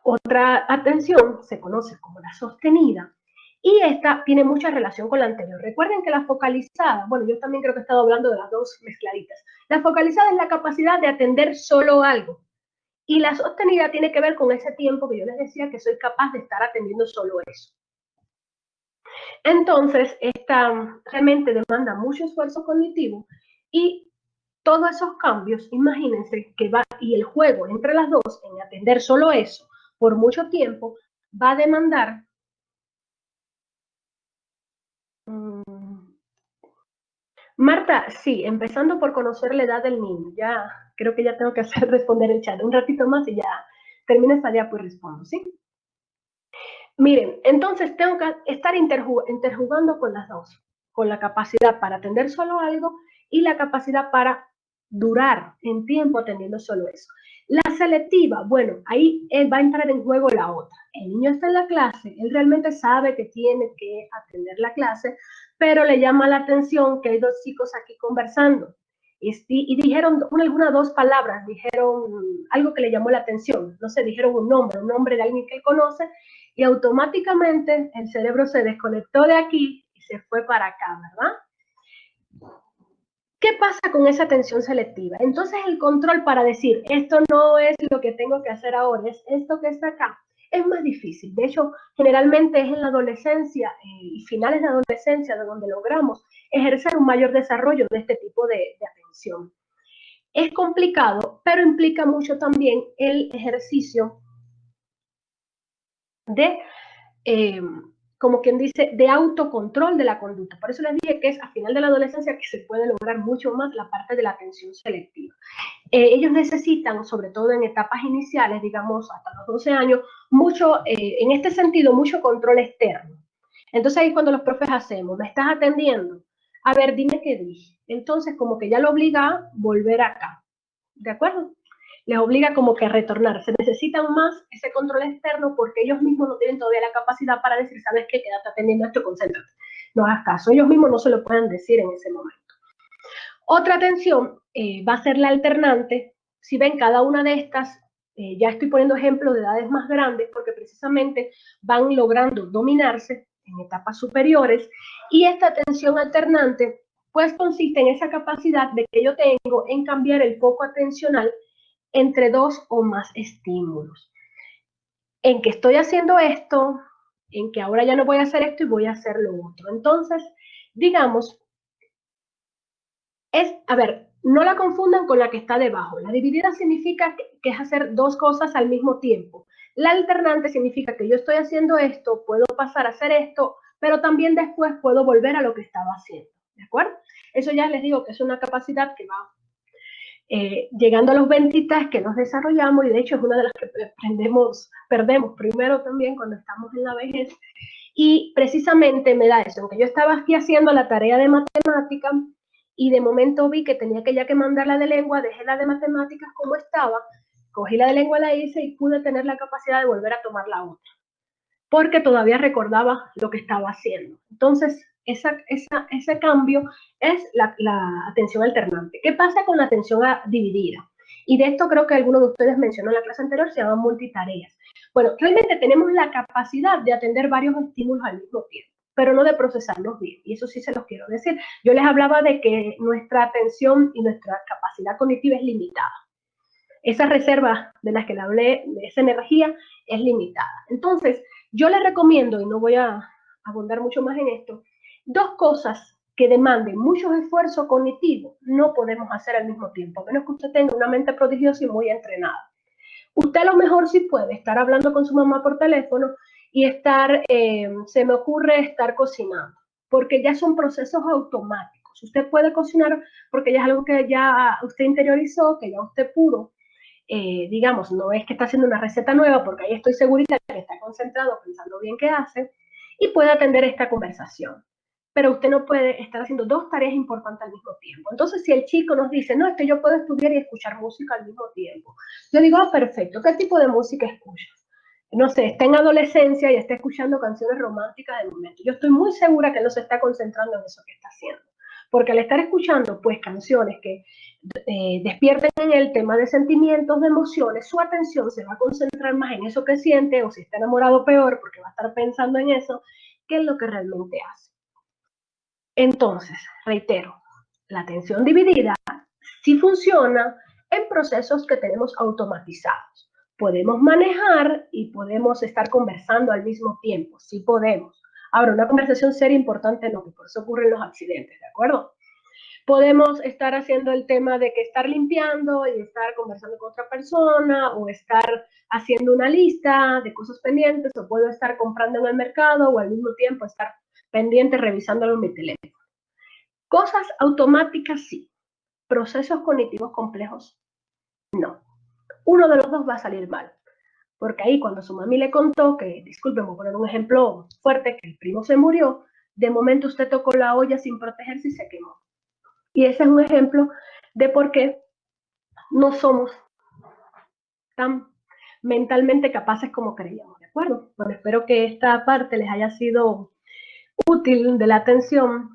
Otra atención se conoce como la sostenida, y esta tiene mucha relación con la anterior. Recuerden que la focalizada, bueno, yo también creo que he estado hablando de las dos mezcladitas. La focalizada es la capacidad de atender solo algo. Y la sostenida tiene que ver con ese tiempo que yo les decía que soy capaz de estar atendiendo solo eso. Entonces, esta realmente demanda mucho esfuerzo cognitivo y todos esos cambios, imagínense que va, y el juego entre las dos, en atender solo eso por mucho tiempo, va a demandar Marta, sí, empezando por conocer la edad del niño. Ya creo que ya tengo que hacer responder el chat un ratito más y ya termina esta diapo y respondo, ¿sí? Miren, entonces tengo que estar interjugando con las dos, con la capacidad para atender solo algo y la capacidad para durar en tiempo atendiendo solo eso. La selectiva, bueno, ahí va a entrar en juego la otra. El niño está en la clase, él realmente sabe que tiene que atender la clase, pero le llama la atención que hay dos chicos aquí conversando. Y dijeron algunas dos palabras, dijeron algo que le llamó la atención, no sé, dijeron un nombre de alguien que él conoce, y automáticamente el cerebro se desconectó de aquí y se fue para acá, ¿verdad? ¿Qué pasa con esa atención selectiva? Entonces el control para decir, esto no es lo que tengo que hacer ahora, es esto que está acá, es más difícil. De hecho, generalmente es en la adolescencia y finales de adolescencia de donde logramos ejercer un mayor desarrollo de este tipo de atención. Es complicado, pero implica mucho también el ejercicio de como quien dice, de autocontrol de la conducta. Por eso les dije que es a final de la adolescencia que se puede lograr mucho más la parte de la atención selectiva. Ellos necesitan, sobre todo en etapas iniciales, digamos hasta los 12 años, mucho, en este sentido, mucho control externo. Entonces ahí es cuando los profes hacemos, ¿me estás atendiendo? A ver, dime qué dije. Entonces como que ya lo obliga a volver acá, ¿de acuerdo? Les obliga como que a retornar. Se necesitan más ese control externo porque ellos mismos no tienen todavía la capacidad para decir, ¿sabes qué? Quédate atendiendo esto, concéntrate. No hagas caso. Ellos mismos no se lo pueden decir en ese momento. Otra atención va a ser la alternante. Si ven cada una de estas, ya estoy poniendo ejemplos de edades más grandes porque precisamente van logrando dominarse en etapas superiores y esta atención alternante pues consiste en esa capacidad de que yo tengo en cambiar el foco atencional entre dos o más estímulos. En que estoy haciendo esto, en que ahora ya no voy a hacer esto y voy a hacer lo otro. Entonces, digamos, a ver, no la confundan con la que está debajo. La dividida significa que es hacer dos cosas al mismo tiempo. La alternante significa que yo estoy haciendo esto, puedo pasar a hacer esto, pero también después puedo volver a lo que estaba haciendo. ¿De acuerdo? Eso ya les digo que es una capacidad que va llegando a los 20 que nos desarrollamos y de hecho es una de las que perdemos primero también cuando estamos en la vejez. Y precisamente me da eso, aunque yo estaba aquí haciendo la tarea de matemática y de momento vi que tenía que ya que mandarla de lengua, dejé la de matemáticas como estaba, cogí la de lengua, la hice y pude tener la capacidad de volver a tomar la otra, porque todavía recordaba lo que estaba haciendo. Entonces, ese cambio es la atención alternante. ¿Qué pasa con la atención dividida? Y de esto creo que alguno de ustedes mencionó en la clase anterior, se llama multitareas. Bueno, realmente tenemos la capacidad de atender varios estímulos al mismo tiempo, pero no de procesarlos bien, y eso sí se los quiero decir. Yo les hablaba de que nuestra atención y nuestra capacidad cognitiva es limitada. Esa reserva de las que le hablé, de esa energía, es limitada. Entonces, yo les recomiendo, y no voy a abundar mucho más en esto, dos cosas que demanden mucho esfuerzo cognitivo no podemos hacer al mismo tiempo, a menos que usted tenga una mente prodigiosa y muy entrenada. Usted a lo mejor sí puede estar hablando con su mamá por teléfono y se me ocurre estar cocinando, porque ya son procesos automáticos. Usted puede cocinar porque ya es algo que ya usted interiorizó, que ya usted pudo. Digamos, no es que está haciendo una receta nueva, porque ahí estoy segurita que está concentrado pensando bien qué hace y puede atender esta conversación. Pero usted no puede estar haciendo dos tareas importantes al mismo tiempo. Entonces, si el chico nos dice, no, es que yo puedo estudiar y escuchar música al mismo tiempo, yo digo, perfecto, ¿qué tipo de música escuchas? No sé, está en adolescencia y está escuchando canciones románticas del momento. Yo estoy muy segura que no se está concentrando en eso que está haciendo. Porque al estar escuchando, pues, canciones que despierten en el tema de sentimientos, de emociones, su atención se va a concentrar más en eso que siente, o si está enamorado peor, porque va a estar pensando en eso, que en lo que realmente hace. Entonces, reitero, la atención dividida sí funciona en procesos que tenemos automatizados. Podemos manejar y podemos estar conversando al mismo tiempo, sí podemos. Ahora, una conversación seria importante no, que por eso ocurren los accidentes, ¿de acuerdo? Podemos estar haciendo el tema de que estar limpiando y estar conversando con otra persona o estar haciendo una lista de cosas pendientes o puedo estar comprando en el mercado o al mismo tiempo estar pendiente revisándolo en mi teléfono. Cosas automáticas sí, procesos cognitivos complejos no. Uno de los dos va a salir mal. Porque ahí cuando su mami le contó que, disculpen, voy a poner un ejemplo fuerte, que el primo se murió, de momento usted tocó la olla sin protegerse y se quemó. Y ese es un ejemplo de por qué no somos tan mentalmente capaces como creíamos, ¿de acuerdo? Bueno, espero que esta parte les haya sido útil de la atención.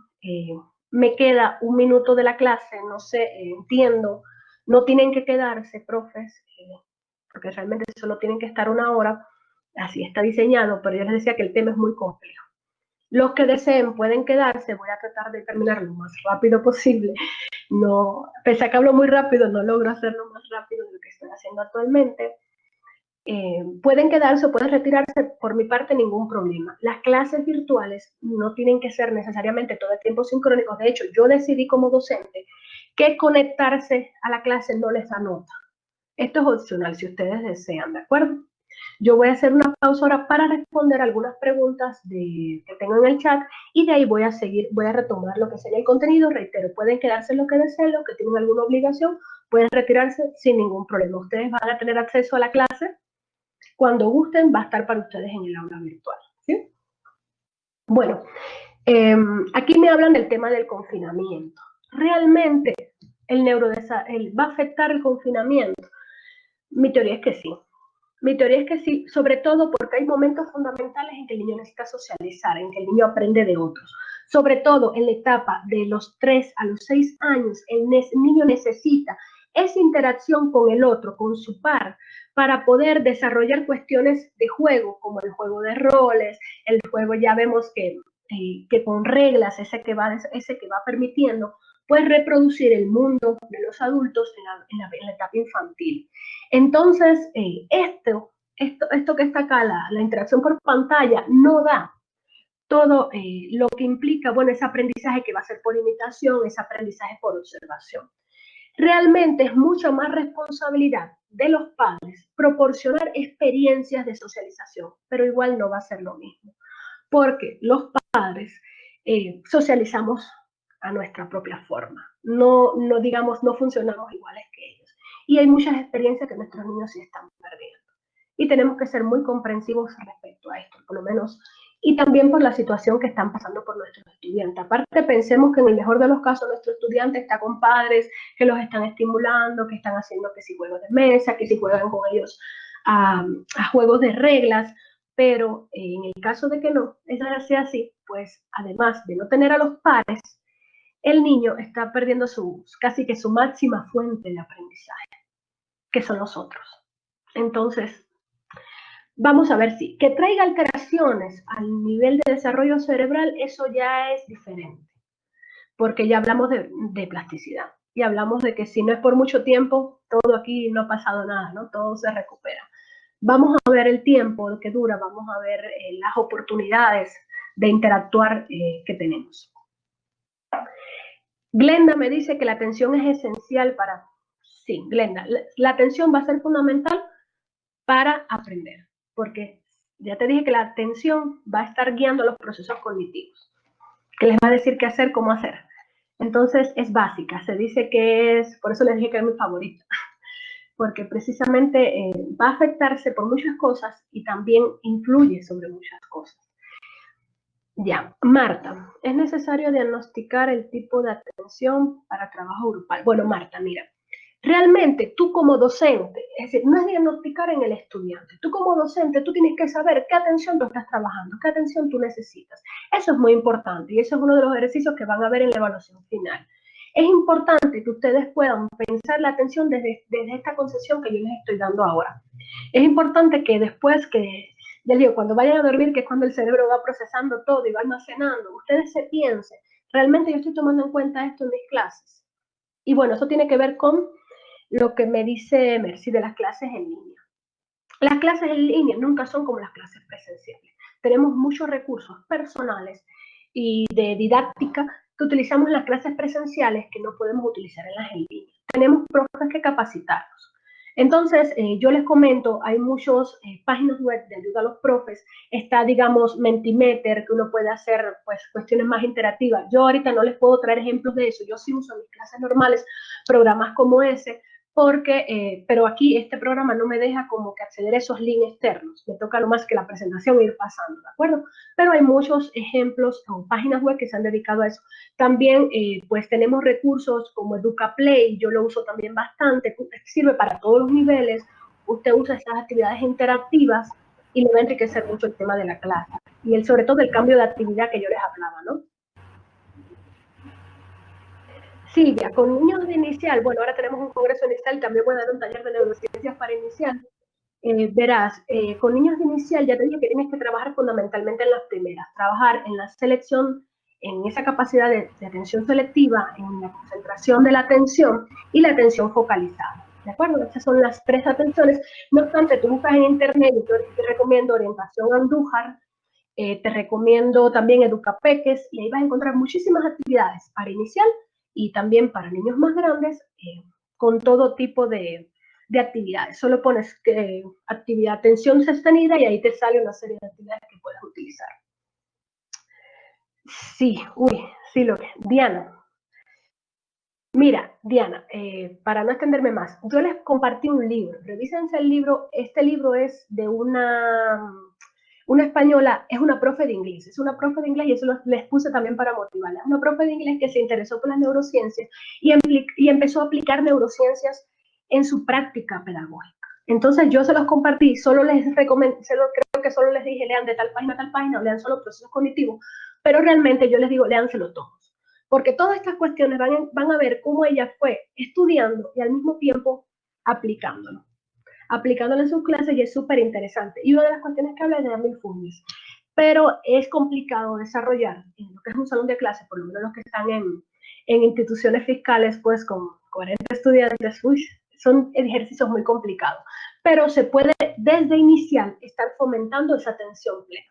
Me queda un minuto de la clase, no sé, entiendo, no tienen que quedarse, profes, porque realmente solo tienen que estar una hora, así está diseñado, pero yo les decía que el tema es muy complejo. Los que deseen pueden quedarse, voy a tratar de terminar lo más rápido posible. No, pese a que hablo muy rápido, no logro hacerlo más rápido de lo que estoy haciendo actualmente. Pueden quedarse o pueden retirarse, por mi parte ningún problema. Las clases virtuales no tienen que ser necesariamente todo el tiempo sincrónicos. De hecho, yo decidí como docente que conectarse a la clase no les anota. Esto es opcional si ustedes desean, ¿de acuerdo? Yo voy a hacer una pausa ahora para responder algunas preguntas que tengo en el chat y de ahí voy a retomar lo que sería el contenido. Reitero, pueden quedarse lo que deseen, los que tienen alguna obligación, pueden retirarse sin ningún problema. Ustedes van a tener acceso a la clase cuando gusten, va a estar para ustedes en el aula virtual, ¿sí? Bueno, aquí me hablan del tema del confinamiento. ¿Realmente va a afectar el confinamiento? Mi teoría es que sí. Mi teoría es que sí, sobre todo porque hay momentos fundamentales en que el niño necesita socializar, en que el niño aprende de otros. Sobre todo en la etapa de los 3 a los 6 años, el niño necesita esa interacción con el otro, con su par, para poder desarrollar cuestiones de juego, como el juego de roles, el juego ya vemos que con reglas, ese que va permitiendo, pues reproducir el mundo de los adultos en la etapa infantil. Entonces, esto que está acá, la interacción por pantalla, no da todo lo que implica, bueno, ese aprendizaje que va a ser por imitación, ese aprendizaje por observación. Realmente es mucha más responsabilidad de los padres proporcionar experiencias de socialización, pero igual no va a ser lo mismo, porque los padres socializamos a nuestra propia forma, no digamos, no funcionamos iguales que ellos. Y hay muchas experiencias que nuestros niños sí están perdiendo. Y tenemos que ser muy comprensivos respecto a esto, por lo menos, y también por la situación que están pasando por nuestros estudiantes. Aparte, pensemos que en el mejor de los casos nuestro estudiante está con padres que los están estimulando, que están haciendo que si juegos de mesa, que si juegan con ellos a juegos de reglas, pero en el caso de que no sea así, pues además de no tener a los pares, el niño está perdiendo casi que su máxima fuente de aprendizaje, que son los otros. Entonces, vamos a ver si que traiga alteraciones al nivel de desarrollo cerebral, eso ya es diferente, porque ya hablamos de plasticidad y hablamos de que si no es por mucho tiempo, todo aquí no ha pasado nada, ¿no? Todo se recupera. Vamos a ver el tiempo que dura, vamos a ver las oportunidades de interactuar que tenemos. Glenda me dice que la atención es esencial para... Sí, Glenda, la atención va a ser fundamental para aprender, porque ya te dije que la atención va a estar guiando los procesos cognitivos, que les va a decir qué hacer, cómo hacer. Entonces es básica, se dice que es, por eso les dije que es mi favorita, porque precisamente va a afectarse por muchas cosas y también influye sobre muchas cosas. Ya, Marta, ¿es necesario diagnosticar el tipo de atención para trabajo grupal? Bueno, Marta, mira, realmente tú como docente, es decir, no es diagnosticar en el estudiante, tú como docente, tú tienes que saber qué atención tú estás trabajando, qué atención tú necesitas. Eso es muy importante y eso es uno de los ejercicios que van a ver en la evaluación final. Es importante que ustedes puedan pensar la atención desde esta concepción que yo les estoy dando ahora. Es importante que después ya digo, cuando vayan a dormir, que es cuando el cerebro va procesando todo y va almacenando, ustedes se piensen, realmente yo estoy tomando en cuenta esto en mis clases. Y bueno, eso tiene que ver con lo que me dice Mercy de las clases en línea. Las clases en línea nunca son como las clases presenciales. Tenemos muchos recursos personales y de didáctica que utilizamos en las clases presenciales que no podemos utilizar en las en línea. Tenemos profes que capacitarnos. Entonces, yo les comento, hay muchas páginas web de ayuda a los profes. Está, digamos, Mentimeter, que uno puede hacer pues, cuestiones más interactivas. Yo ahorita no les puedo traer ejemplos de eso. Yo sí uso en mis clases normales programas como ese, pero aquí este programa no me deja como que acceder a esos links externos. Me toca nomás que la presentación ir pasando, ¿de acuerdo? Pero hay muchos ejemplos o páginas web que se han dedicado a eso. También, pues tenemos recursos como EducaPlay, yo lo uso también bastante, sirve para todos los niveles. Usted usa estas actividades interactivas y le va a enriquecer mucho el tema de la clase. Y sobre todo el cambio de actividad que yo les hablaba, ¿no? Silvia, con niños de inicial, bueno, ahora tenemos un congreso inicial, también voy a dar un taller de neurociencias para inicial. Verás, con niños de inicial ya te dije que tienes que trabajar fundamentalmente en las primeras, trabajar en la selección, en esa capacidad de atención selectiva, en la concentración de la atención y la atención focalizada. ¿De acuerdo? Esas son las tres atenciones. No obstante, tú buscas en internet y te recomiendo orientación Andújar, te recomiendo también Educapeques y ahí vas a encontrar muchísimas actividades para inicial y también para niños más grandes con todo tipo de actividades. Solo pones actividad atención sostenida y ahí te sale una serie de actividades que puedes utilizar. Sí, sí lo que. Diana. Mira, Diana, para no extenderme más, yo les compartí un libro. Revísense el libro. Este libro es de una una española, es una profe de inglés, y eso les puse también para motivarla. Es una profe de inglés que se interesó por las neurociencias y empezó a aplicar neurociencias en su práctica pedagógica. Entonces yo se los compartí, solo les recomendé, creo que solo les dije, lean de tal página a tal página, o lean solo procesos cognitivos, pero realmente yo les digo, léanselo todos, porque todas estas cuestiones van a ver cómo ella fue estudiando y al mismo tiempo aplicándolo en sus clases, y es súper interesante. Y una de las cuestiones que habla es de mindfulness, pero es complicado desarrollar en lo que es un salón de clase, por lo menos los que están en instituciones fiscales, pues con 40 estudiantes, son ejercicios muy complicados, pero se puede desde inicial estar fomentando esa atención plena.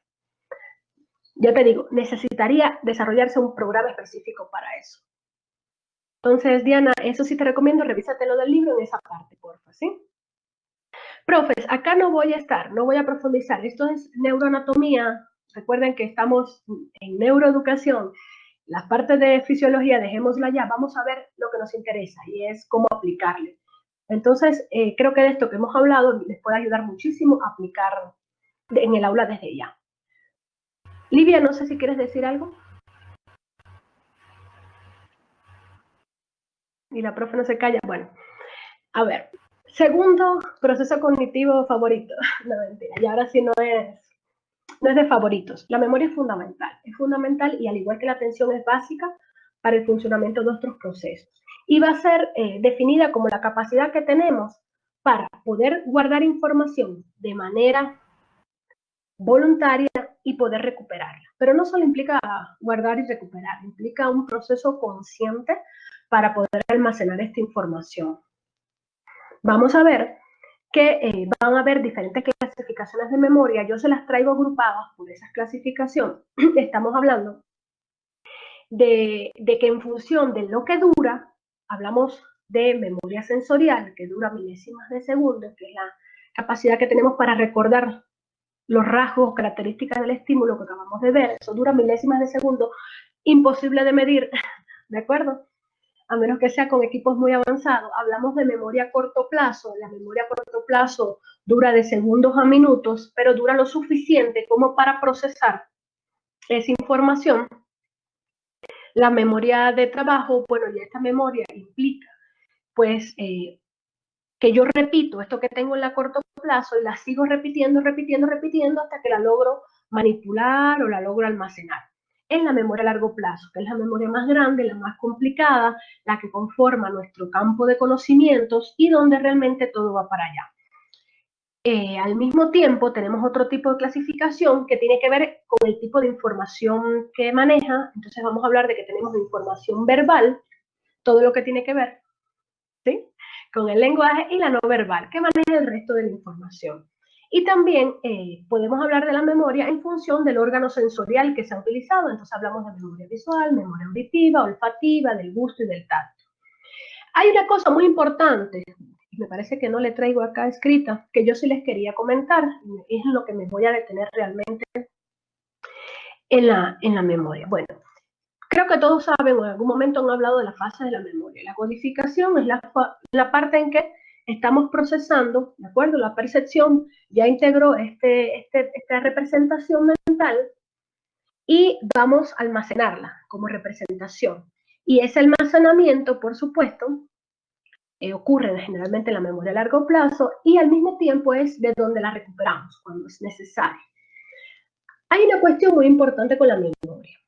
Ya te digo, necesitaría desarrollarse un programa específico para eso. Entonces, Diana, eso sí te recomiendo, revísate lo del libro en esa parte, porfa, ¿sí? Profes, acá no voy a estar, no voy a profundizar. Esto es neuroanatomía. Recuerden que estamos en neuroeducación. La parte de fisiología, dejémosla ya. Vamos a ver lo que nos interesa y es cómo aplicarle. Entonces, creo que de esto que hemos hablado les puede ayudar muchísimo a aplicar en el aula desde ya. Livia, no sé si quieres decir algo. Y la profe no se calla. Bueno, a ver. Segundo proceso cognitivo favorito. No, mentira. Y ahora sí no es de favoritos. La memoria es fundamental y al igual que la atención es básica para el funcionamiento de nuestros procesos. Y va a ser definida como la capacidad que tenemos para poder guardar información de manera voluntaria y poder recuperarla. Pero no solo implica guardar y recuperar, implica un proceso consciente para poder almacenar esta información. Vamos a ver que van a haber diferentes clasificaciones de memoria. Yo se las traigo agrupadas por esas clasificaciones. Estamos hablando de que en función de lo que dura, hablamos de memoria sensorial, que dura milésimas de segundo, que es la capacidad que tenemos para recordar los rasgos, características del estímulo que acabamos de ver. Eso dura milésimas de segundo, imposible de medir, ¿de acuerdo? A menos que sea con equipos muy avanzados. Hablamos de memoria a corto plazo. La memoria a corto plazo dura de segundos a minutos, pero dura lo suficiente como para procesar esa información. La memoria de trabajo, bueno, ya esta memoria implica, pues, que yo repito esto que tengo en la corto plazo y la sigo repitiendo hasta que la logro manipular o la logro almacenar. Es la memoria a largo plazo, que es la memoria más grande, la más complicada, la que conforma nuestro campo de conocimientos y donde realmente todo va para allá. Al mismo tiempo, tenemos otro tipo de clasificación que tiene que ver con el tipo de información que maneja. Entonces vamos a hablar de que tenemos información verbal, todo lo que tiene que ver, ¿sí?, con el lenguaje, y la no verbal, que maneja el resto de la información. Y también podemos hablar de la memoria en función del órgano sensorial que se ha utilizado. Entonces hablamos de memoria visual, memoria auditiva, olfativa, del gusto y del tacto. Hay una cosa muy importante, y me parece que no le traigo acá escrita, que yo sí les quería comentar, y es lo que me voy a detener realmente en la memoria. Bueno, creo que todos saben, o en algún momento han hablado de la fase de la memoria. La codificación es la parte en que estamos procesando, ¿de acuerdo? La percepción ya integró esta representación mental y vamos a almacenarla como representación. Y ese almacenamiento, por supuesto, ocurre generalmente en la memoria a largo plazo y al mismo tiempo es de donde la recuperamos cuando es necesario. Hay una cuestión muy importante con la memoria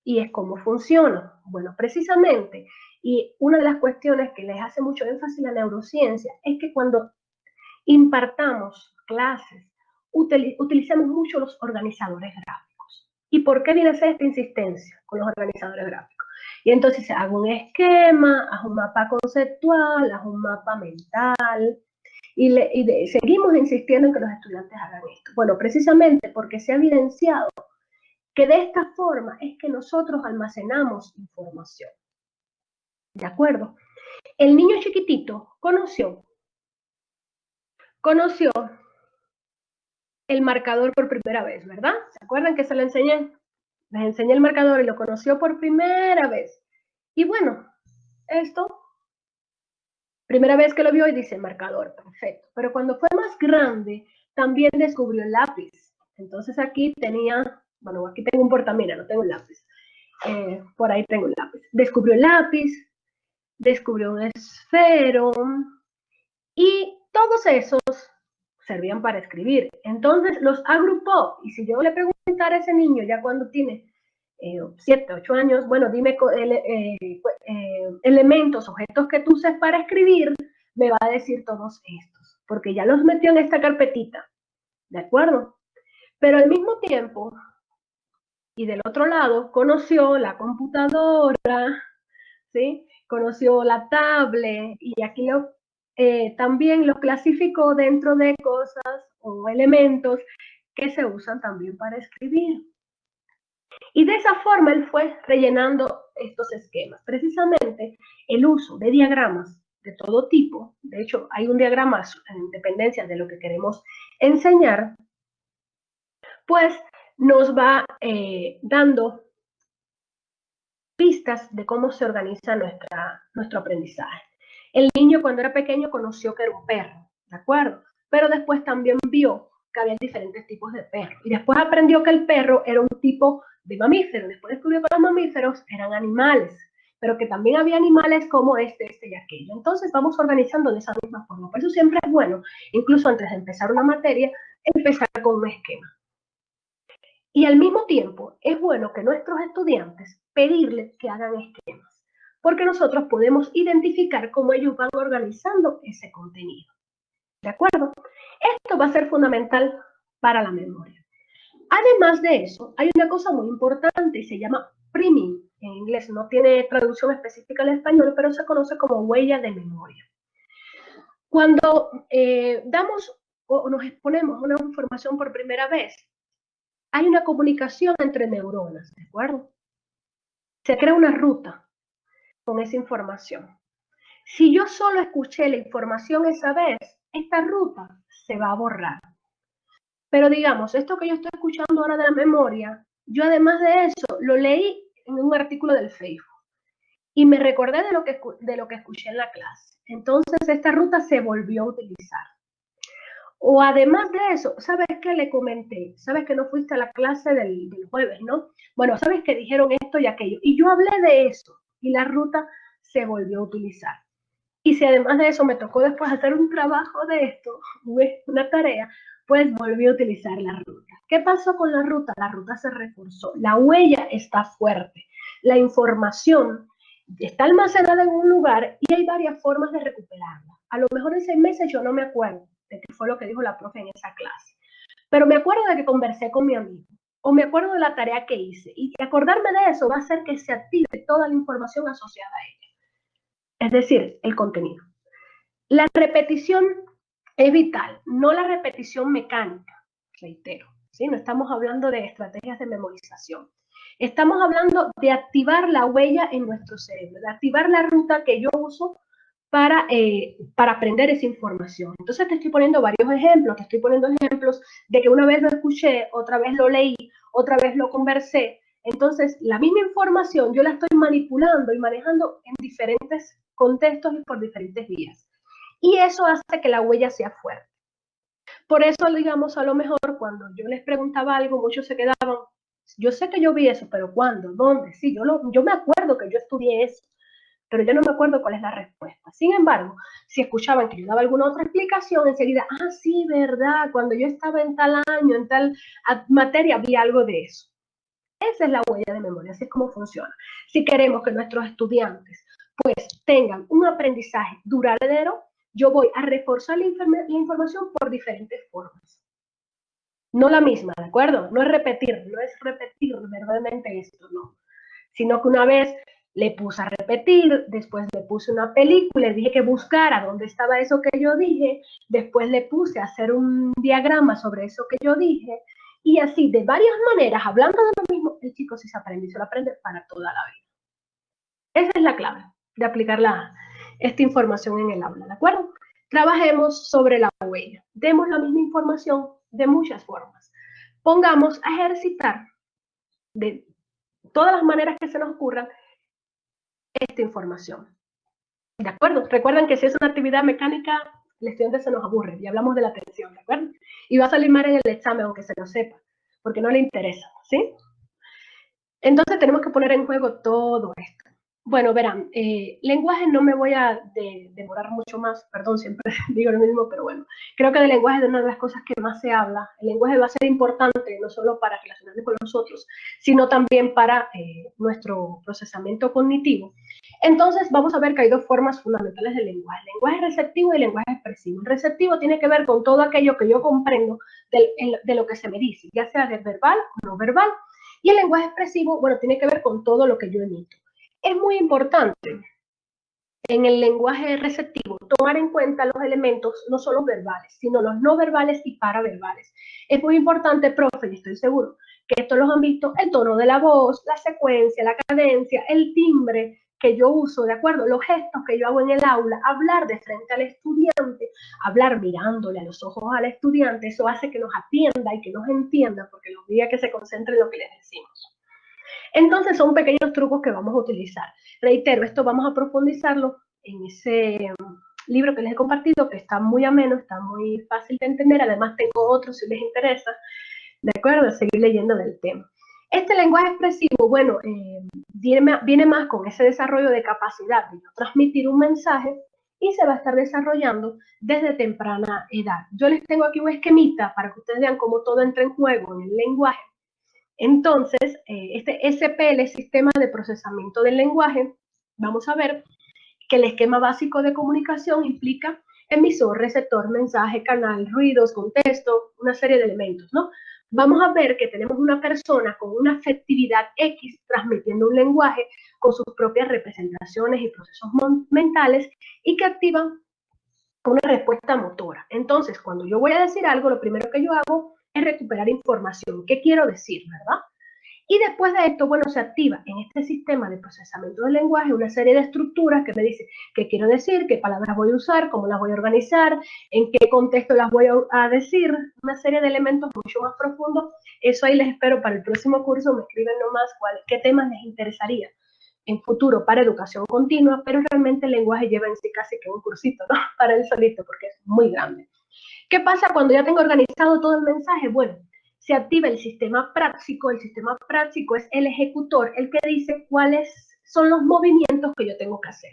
y es cómo funciona. Bueno, precisamente, y una de las cuestiones que les hace mucho énfasis la neurociencia es que cuando impartamos clases, utilicemos mucho los organizadores gráficos. ¿Y por qué viene a ser esta insistencia con los organizadores gráficos? Y entonces hago un esquema, hago un mapa conceptual, hago un mapa mental, y seguimos insistiendo en que los estudiantes hagan esto. Bueno, precisamente porque se ha evidenciado que de esta forma es que nosotros almacenamos información. ¿De acuerdo? El niño chiquitito conoció el marcador por primera vez, ¿verdad? ¿Se acuerdan que se lo enseñé? Les enseñé el marcador y lo conoció por primera vez. Y bueno, esto, primera vez que lo vio y dice marcador, perfecto. Pero cuando fue más grande, también descubrió el lápiz. Entonces aquí tenía, bueno, aquí tengo un portamina, no tengo un lápiz. Por ahí tengo el lápiz. Descubrió el lápiz, descubrió un esfero y todos esos servían para escribir. Entonces los agrupó y si yo le preguntara a ese niño ya cuando tiene 7, 8 años, bueno, dime elementos, objetos que tú uses para escribir, me va a decir todos estos, porque ya los metió en esta carpetita, ¿de acuerdo? Pero al mismo tiempo, y del otro lado, conoció la computadora, ¿sí? Conoció la tablet y aquí también lo clasificó dentro de cosas o elementos que se usan también para escribir. Y de esa forma él fue rellenando estos esquemas. Precisamente el uso de diagramas de todo tipo, de hecho hay un diagrama en dependencia de lo que queremos enseñar, pues nos va dando pistas de cómo se organiza nuestro aprendizaje. El niño cuando era pequeño conoció que era un perro, ¿de acuerdo? Pero después también vio que había diferentes tipos de perros. Y después aprendió que el perro era un tipo de mamífero. Después descubrió que los mamíferos eran animales, pero que también había animales como este y aquello. Entonces vamos organizando de esa misma forma. Por eso siempre es bueno, incluso antes de empezar una materia, empezar con un esquema. Y al mismo tiempo es bueno que nuestros estudiantes pedirles que hagan esquemas, porque nosotros podemos identificar cómo ellos van organizando ese contenido. ¿De acuerdo? Esto va a ser fundamental para la memoria. Además de eso, hay una cosa muy importante y se llama priming. En inglés no tiene traducción específica al español, pero se conoce como huella de memoria. Cuando damos o nos exponemos una información por primera vez, hay una comunicación entre neuronas, ¿de acuerdo? Se crea una ruta con esa información. Si yo solo escuché la información esa vez, esta ruta se va a borrar. Pero digamos, esto que yo estoy escuchando ahora de la memoria, yo además de eso lo leí en un artículo del Facebook y me recordé de lo que escuché en la clase. Entonces esta ruta se volvió a utilizar. O además de eso, ¿sabes qué le comenté? ¿Sabes que no fuiste a la clase del jueves, no? Bueno, ¿sabes que dijeron esto y aquello? Y yo hablé de eso y la ruta se volvió a utilizar. Y si además de eso me tocó después hacer un trabajo de esto, una tarea, pues volví a utilizar la ruta. ¿Qué pasó con la ruta? La ruta se reforzó, la huella está fuerte, la información está almacenada en un lugar y hay varias formas de recuperarla. A lo mejor en 6 meses yo no me acuerdo de qué fue lo que dijo la profe en esa clase, pero me acuerdo de que conversé con mi amigo o me acuerdo de la tarea que hice y acordarme de eso va a hacer que se active toda la información asociada a ella, es decir, el contenido. La repetición es vital, no la repetición mecánica, reitero, ¿sí? No estamos hablando de estrategias de memorización. Estamos hablando de activar la huella en nuestro cerebro, de activar la ruta que yo uso para aprender esa información. Entonces te estoy poniendo varios ejemplos, te estoy poniendo ejemplos de que una vez lo escuché, otra vez lo leí, otra vez lo conversé. Entonces la misma información yo la estoy manipulando y manejando en diferentes contextos y por diferentes vías. Y eso hace que la huella sea fuerte. Por eso, digamos, a lo mejor cuando yo les preguntaba algo, muchos se quedaban, yo sé que yo vi eso, pero ¿cuándo? ¿Dónde? Sí, yo me acuerdo que yo estudié eso, pero yo no me acuerdo cuál es la respuesta. Sin embargo, si escuchaban que yo daba alguna otra explicación, enseguida, ah, sí, verdad, cuando yo estaba en tal año, en tal materia, vi algo de eso. Esa es la huella de memoria, así es como funciona. Si queremos que nuestros estudiantes pues tengan un aprendizaje duradero, yo voy a reforzar la información por diferentes formas. No la misma, ¿de acuerdo? No es repetir verdaderamente esto, no. Sino que una vez le puse a repetir, después le puse una película, le dije que buscara dónde estaba eso que yo dije, después le puse a hacer un diagrama sobre eso que yo dije, y así, de varias maneras, hablando de lo mismo, el chico sí se aprende y se lo aprende para toda la vida. Esa es la clave de aplicar esta información en el aula, ¿de acuerdo? Trabajemos sobre la huella. Demos la misma información de muchas formas. Pongamos a ejercitar de todas las maneras que se nos ocurran esta información. ¿De acuerdo? Recuerden que si es una actividad mecánica, el estudiante se nos aburre y hablamos de la atención, ¿de acuerdo? Y va a salir mal en el examen, aunque se lo sepa. porque no le interesa, ¿sí? Entonces tenemos que poner en juego todo esto. Bueno, verán, lenguaje no me voy a demorar mucho más, perdón, siempre digo lo mismo, pero bueno, creo que del lenguaje es una de las cosas que más se habla. El lenguaje va a ser importante no solo para relacionarnos con nosotros, sino también para nuestro procesamiento cognitivo. Entonces vamos a ver que hay dos formas fundamentales del lenguaje, el lenguaje receptivo y el lenguaje expresivo. El receptivo tiene que ver con todo aquello que yo comprendo de lo que se me dice, ya sea de verbal o no verbal, y el lenguaje expresivo, bueno, tiene que ver con todo lo que yo emito. Es muy importante en el lenguaje receptivo tomar en cuenta los elementos no solo verbales, sino los no verbales y paraverbales. Es muy importante, profe, y estoy seguro que esto los han visto, el tono de la voz, la secuencia, la cadencia, el timbre que yo uso, ¿de acuerdo? Los gestos que yo hago en el aula, hablar de frente al estudiante, hablar mirándole a los ojos al estudiante, eso hace que nos atienda y que nos entienda, porque los días que se concentre en lo que les decimos. Entonces son pequeños trucos que vamos a utilizar. Reitero, esto vamos a profundizarlo en ese libro que les he compartido, que está muy ameno, está muy fácil de entender. Además tengo otros si les interesa, de acuerdo, seguir leyendo del tema. Este lenguaje expresivo, bueno, viene más con ese desarrollo de capacidad de transmitir un mensaje y se va a estar desarrollando desde temprana edad. Yo les tengo aquí un esquemita para que ustedes vean cómo todo entra en juego en el lenguaje. Entonces, este SPL, el Sistema de Procesamiento del Lenguaje, vamos a ver que el esquema básico de comunicación implica emisor, receptor, mensaje, canal, ruidos, contexto, una serie de elementos, ¿no? Vamos a ver que tenemos una persona con una afectividad X transmitiendo un lenguaje con sus propias representaciones y procesos mentales y que activan una respuesta motora. Entonces, cuando yo voy a decir algo, lo primero que yo hago es recuperar información. ¿Qué quiero decir, verdad? Y después de esto, bueno, se activa en este sistema de procesamiento del lenguaje una serie de estructuras que me dice qué quiero decir, qué palabras voy a usar, cómo las voy a organizar, en qué contexto las voy a decir, una serie de elementos mucho más profundos. Eso ahí les espero para el próximo curso, me escriben nomás qué temas les interesaría en futuro para educación continua, pero realmente el lenguaje lleva en sí casi que un cursito, ¿no? Para él solito, porque es muy grande. ¿Qué pasa cuando ya tengo organizado todo el mensaje? Bueno, se activa el sistema práctico. El sistema práctico es el ejecutor, el que dice cuáles son los movimientos que yo tengo que hacer.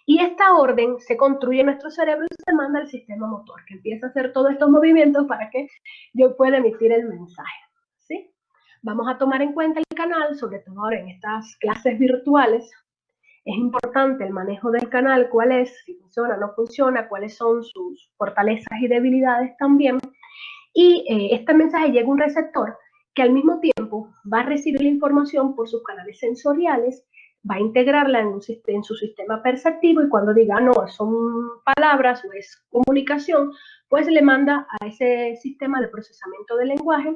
Y esta orden se construye en nuestro cerebro y se manda al sistema motor, que empieza a hacer todos estos movimientos para que yo pueda emitir el mensaje, ¿sí? Vamos a tomar en cuenta el canal, sobre todo ahora en estas clases virtuales. Es importante el manejo del canal, cuál es, si funciona o no funciona, cuáles son sus fortalezas y debilidades también. Y este mensaje llega a un receptor que al mismo tiempo va a recibir la información por sus canales sensoriales, va a integrarla en su sistema perceptivo y cuando diga no, son palabras o es comunicación, pues le manda a ese sistema de procesamiento del lenguaje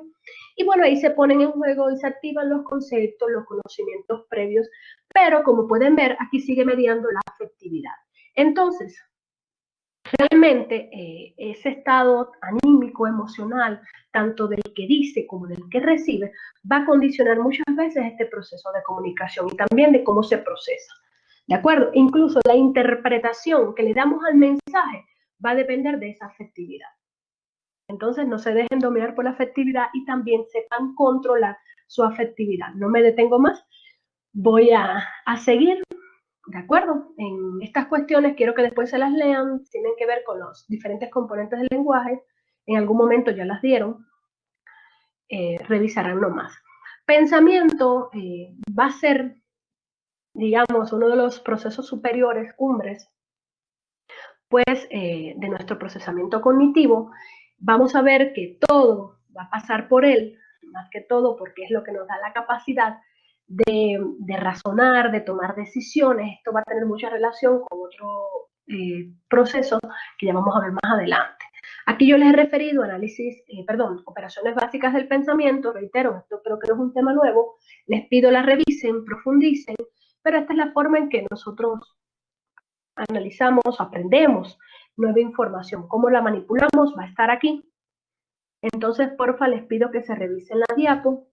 y bueno, ahí se ponen en juego y se activan los conceptos, los conocimientos previos, pero como pueden ver, aquí sigue mediando la afectividad. Entonces, realmente ese estado anímico, emocional, tanto del que dice como del que recibe, va a condicionar muchas veces este proceso de comunicación y también de cómo se procesa. ¿De acuerdo? Incluso la interpretación que le damos al mensaje va a depender de esa afectividad. Entonces no se dejen dominar por la afectividad y también sepan controlar su afectividad. No me detengo más, voy a seguir. ¿De acuerdo? En estas cuestiones quiero que después se las lean, tienen que ver con los diferentes componentes del lenguaje, en algún momento ya las dieron, revisarán nomás. Pensamiento va a ser, digamos, uno de los procesos superiores, cumbres, pues de nuestro procesamiento cognitivo. Vamos a ver que todo va a pasar por él, más que todo porque es lo que nos da la capacidad de razonar, de tomar decisiones. Esto va a tener mucha relación con otro proceso que ya vamos a ver más adelante. Aquí yo les he referido operaciones básicas del pensamiento. Reitero, esto creo que no es un tema nuevo. Les pido la revisen, profundicen, pero esta es la forma en que nosotros analizamos, aprendemos nueva información. ¿Cómo la manipulamos? Va a estar aquí. Entonces, porfa, les pido que se revisen la diapo.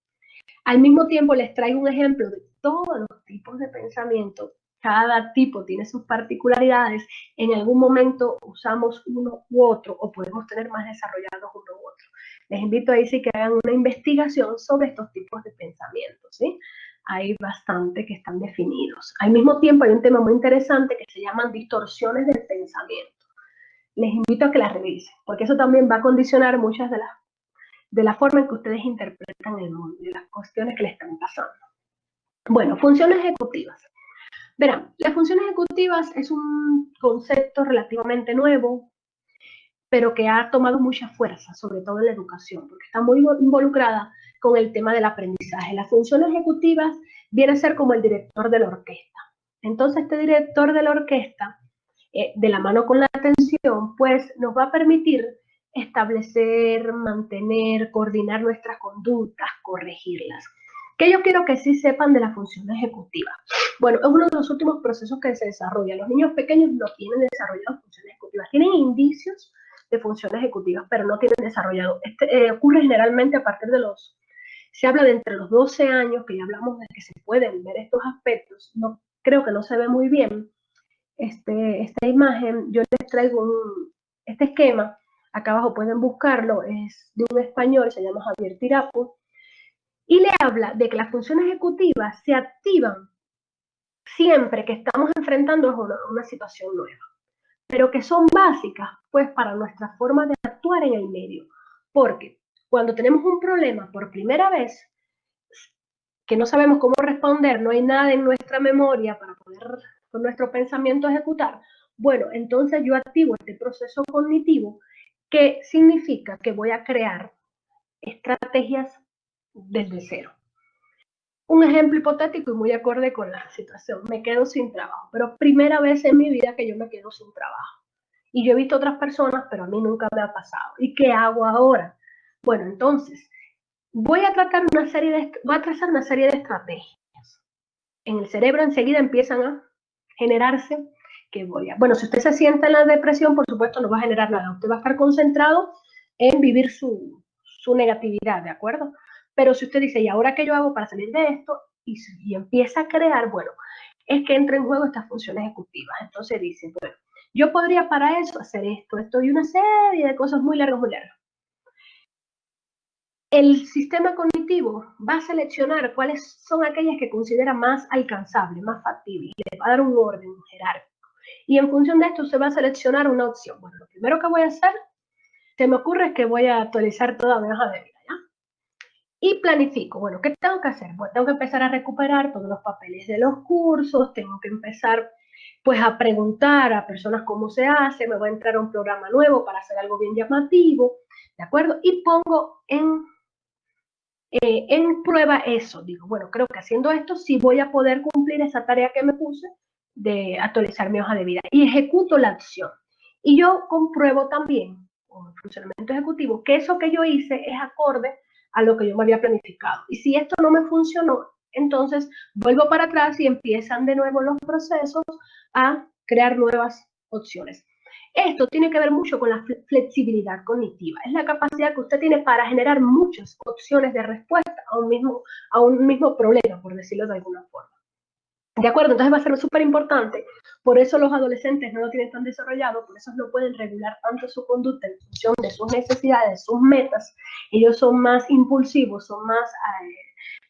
Al mismo tiempo les traigo un ejemplo de todos los tipos de pensamiento. Cada tipo tiene sus particularidades. En algún momento usamos uno u otro o podemos tener más desarrollados uno u otro. Les invito ahí sí que hagan una investigación sobre estos tipos de pensamientos, ¿sí? Hay bastante que están definidos. Al mismo tiempo hay un tema muy interesante que se llaman distorsiones del pensamiento. Les invito a que las revisen, porque eso también va a condicionar muchas de la forma en que ustedes interpretan el mundo y las cuestiones que les están pasando. Bueno, funciones ejecutivas. Verán, las funciones ejecutivas es un concepto relativamente nuevo, pero que ha tomado mucha fuerza, sobre todo en la educación, porque está muy involucrada con el tema del aprendizaje. Las funciones ejecutivas viene a ser como el director de la orquesta. Entonces, este director de la orquesta, de la mano con la atención, pues nos va a permitir establecer, mantener, coordinar nuestras conductas, corregirlas. ¿Qué yo quiero que sí sepan de la función ejecutiva? Bueno, es uno de los últimos procesos que se desarrolla. Los niños pequeños no tienen desarrollado funciones ejecutivas, tienen indicios de funciones ejecutivas, pero no tienen desarrollado. Ocurre generalmente a partir de se habla de entre los 12 años, que ya hablamos de que se pueden ver estos aspectos. No, creo que no se ve muy bien esta imagen. Yo les traigo este esquema, acá abajo pueden buscarlo, es de un español, se llama Javier Tirapu, y le habla de que las funciones ejecutivas se activan siempre que estamos enfrentando una situación nueva, pero que son básicas pues para nuestra forma de actuar en el medio, porque cuando tenemos un problema por primera vez, que no sabemos cómo responder, no hay nada en nuestra memoria para poder con nuestro pensamiento ejecutar, bueno, entonces yo activo este proceso cognitivo, que significa que voy a crear estrategias desde cero. Un ejemplo hipotético y muy acorde con la situación, me quedo sin trabajo, pero primera vez en mi vida que yo me quedo sin trabajo. Y yo he visto otras personas, pero a mí nunca me ha pasado. ¿Y qué hago ahora? Bueno, entonces, voy a trazar una serie de estrategias. En el cerebro enseguida empiezan a generarse bueno, si usted se sienta en la depresión, por supuesto no va a generar nada. Usted va a estar concentrado en vivir su negatividad, ¿de acuerdo? Pero si usted dice, ¿y ahora qué yo hago para salir de esto? Y empieza a crear, bueno, es que entra en juego estas funciones ejecutivas. Entonces dice, bueno, yo podría para eso hacer esto y una serie de cosas muy largas, muy largas. El sistema cognitivo va a seleccionar cuáles son aquellas que considera más alcanzables, más factibles, y le va a dar un orden jerárquico. Y en función de esto se va a seleccionar una opción. Bueno, lo primero que voy a hacer, se me ocurre es que voy a actualizar toda mi hoja de vida, ¿ya? Y planifico, bueno, ¿qué tengo que hacer? Bueno, tengo que empezar a recuperar todos los papeles de los cursos, tengo que empezar pues a preguntar a personas cómo se hace, me voy a entrar a un programa nuevo para hacer algo bien llamativo, ¿de acuerdo? Y pongo en prueba eso. Digo, bueno, creo que haciendo esto sí voy a poder cumplir esa tarea que me puse de actualizar mi hoja de vida. Y ejecuto la acción. Y yo compruebo también, con el funcionamiento ejecutivo, que eso que yo hice es acorde a lo que yo me había planificado. Y si esto no me funcionó, entonces vuelvo para atrás y empiezan de nuevo los procesos a crear nuevas opciones. Esto tiene que ver mucho con la flexibilidad cognitiva. Es la capacidad que usted tiene para generar muchas opciones de respuesta a un mismo problema, por decirlo de alguna forma. ¿De acuerdo? Entonces va a ser súper importante. Por eso los adolescentes no lo tienen tan desarrollado, por eso no pueden regular tanto su conducta en función de sus necesidades, sus metas. Ellos son más impulsivos, son más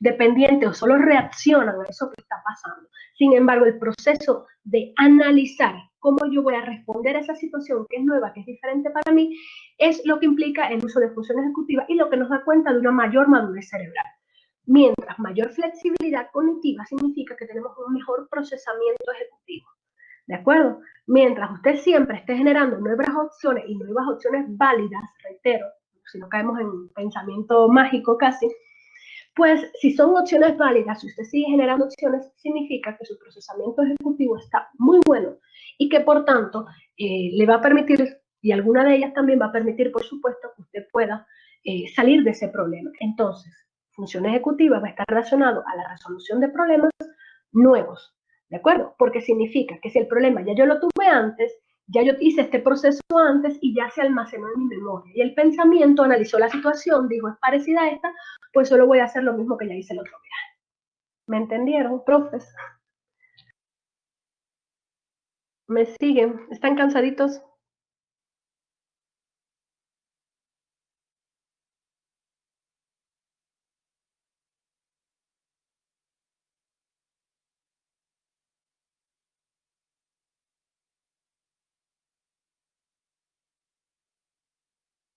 dependientes o solo reaccionan a eso que está pasando. Sin embargo, el proceso de analizar cómo yo voy a responder a esa situación que es nueva, que es diferente para mí, es lo que implica el uso de funciones ejecutivas y lo que nos da cuenta de una mayor madurez cerebral. Mientras mayor flexibilidad cognitiva significa que tenemos un mejor procesamiento ejecutivo. ¿De acuerdo? Mientras usted siempre esté generando nuevas opciones y nuevas opciones válidas, reitero, si no caemos en pensamiento mágico casi, pues si son opciones válidas, si usted sigue generando opciones, significa que su procesamiento ejecutivo está muy bueno y que por tanto le va a permitir, y alguna de ellas también va a permitir, por supuesto, que usted pueda salir de ese problema. Entonces, función ejecutiva va a estar relacionado a la resolución de problemas nuevos, ¿de acuerdo? Porque significa que si el problema ya yo lo tuve antes, ya yo hice este proceso antes y ya se almacenó en mi memoria. Y el pensamiento analizó la situación, dijo, es parecida a esta, pues solo voy a hacer lo mismo que ya hice el otro día. ¿Me entendieron, profes? ¿Me siguen? ¿Están cansaditos?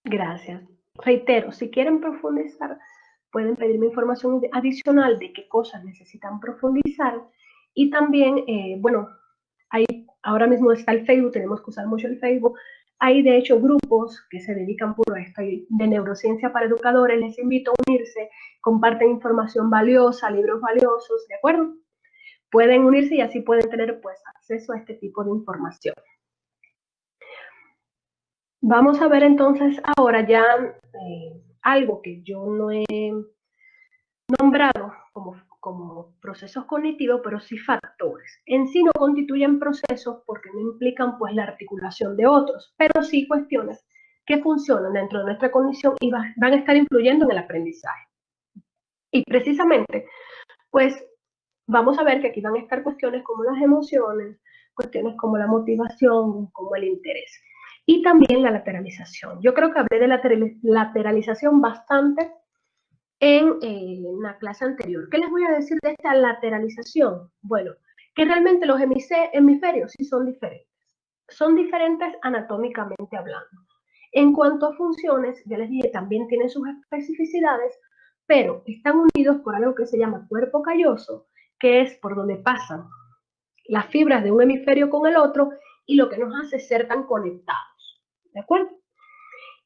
Gracias. Reitero, si quieren profundizar, pueden pedirme información adicional de qué cosas necesitan profundizar. Y también, bueno, ahora mismo está el Facebook, tenemos que usar mucho el Facebook. Hay de hecho grupos que se dedican puro a esto de neurociencia para educadores. Les invito a unirse, comparten información valiosa, libros valiosos, ¿de acuerdo? Pueden unirse y así pueden tener pues acceso a este tipo de información. Vamos a ver entonces ahora ya algo que yo no he nombrado como procesos cognitivos, pero sí factores. En sí no constituyen procesos porque no implican pues la articulación de otros, pero sí cuestiones que funcionan dentro de nuestra cognición y van a estar influyendo en el aprendizaje. Y precisamente, pues vamos a ver que aquí van a estar cuestiones como las emociones, cuestiones como la motivación, como el interés. Y también la lateralización. Yo creo que hablé de la lateralización bastante en la clase anterior. ¿Qué les voy a decir de esta lateralización? Bueno, que realmente los hemisferios sí son diferentes. Son diferentes anatómicamente hablando. En cuanto a funciones, ya les dije, también tienen sus especificidades, pero están unidos por algo que se llama cuerpo calloso, que es por donde pasan las fibras de un hemisferio con el otro y lo que nos hace ser tan conectados. ¿De acuerdo?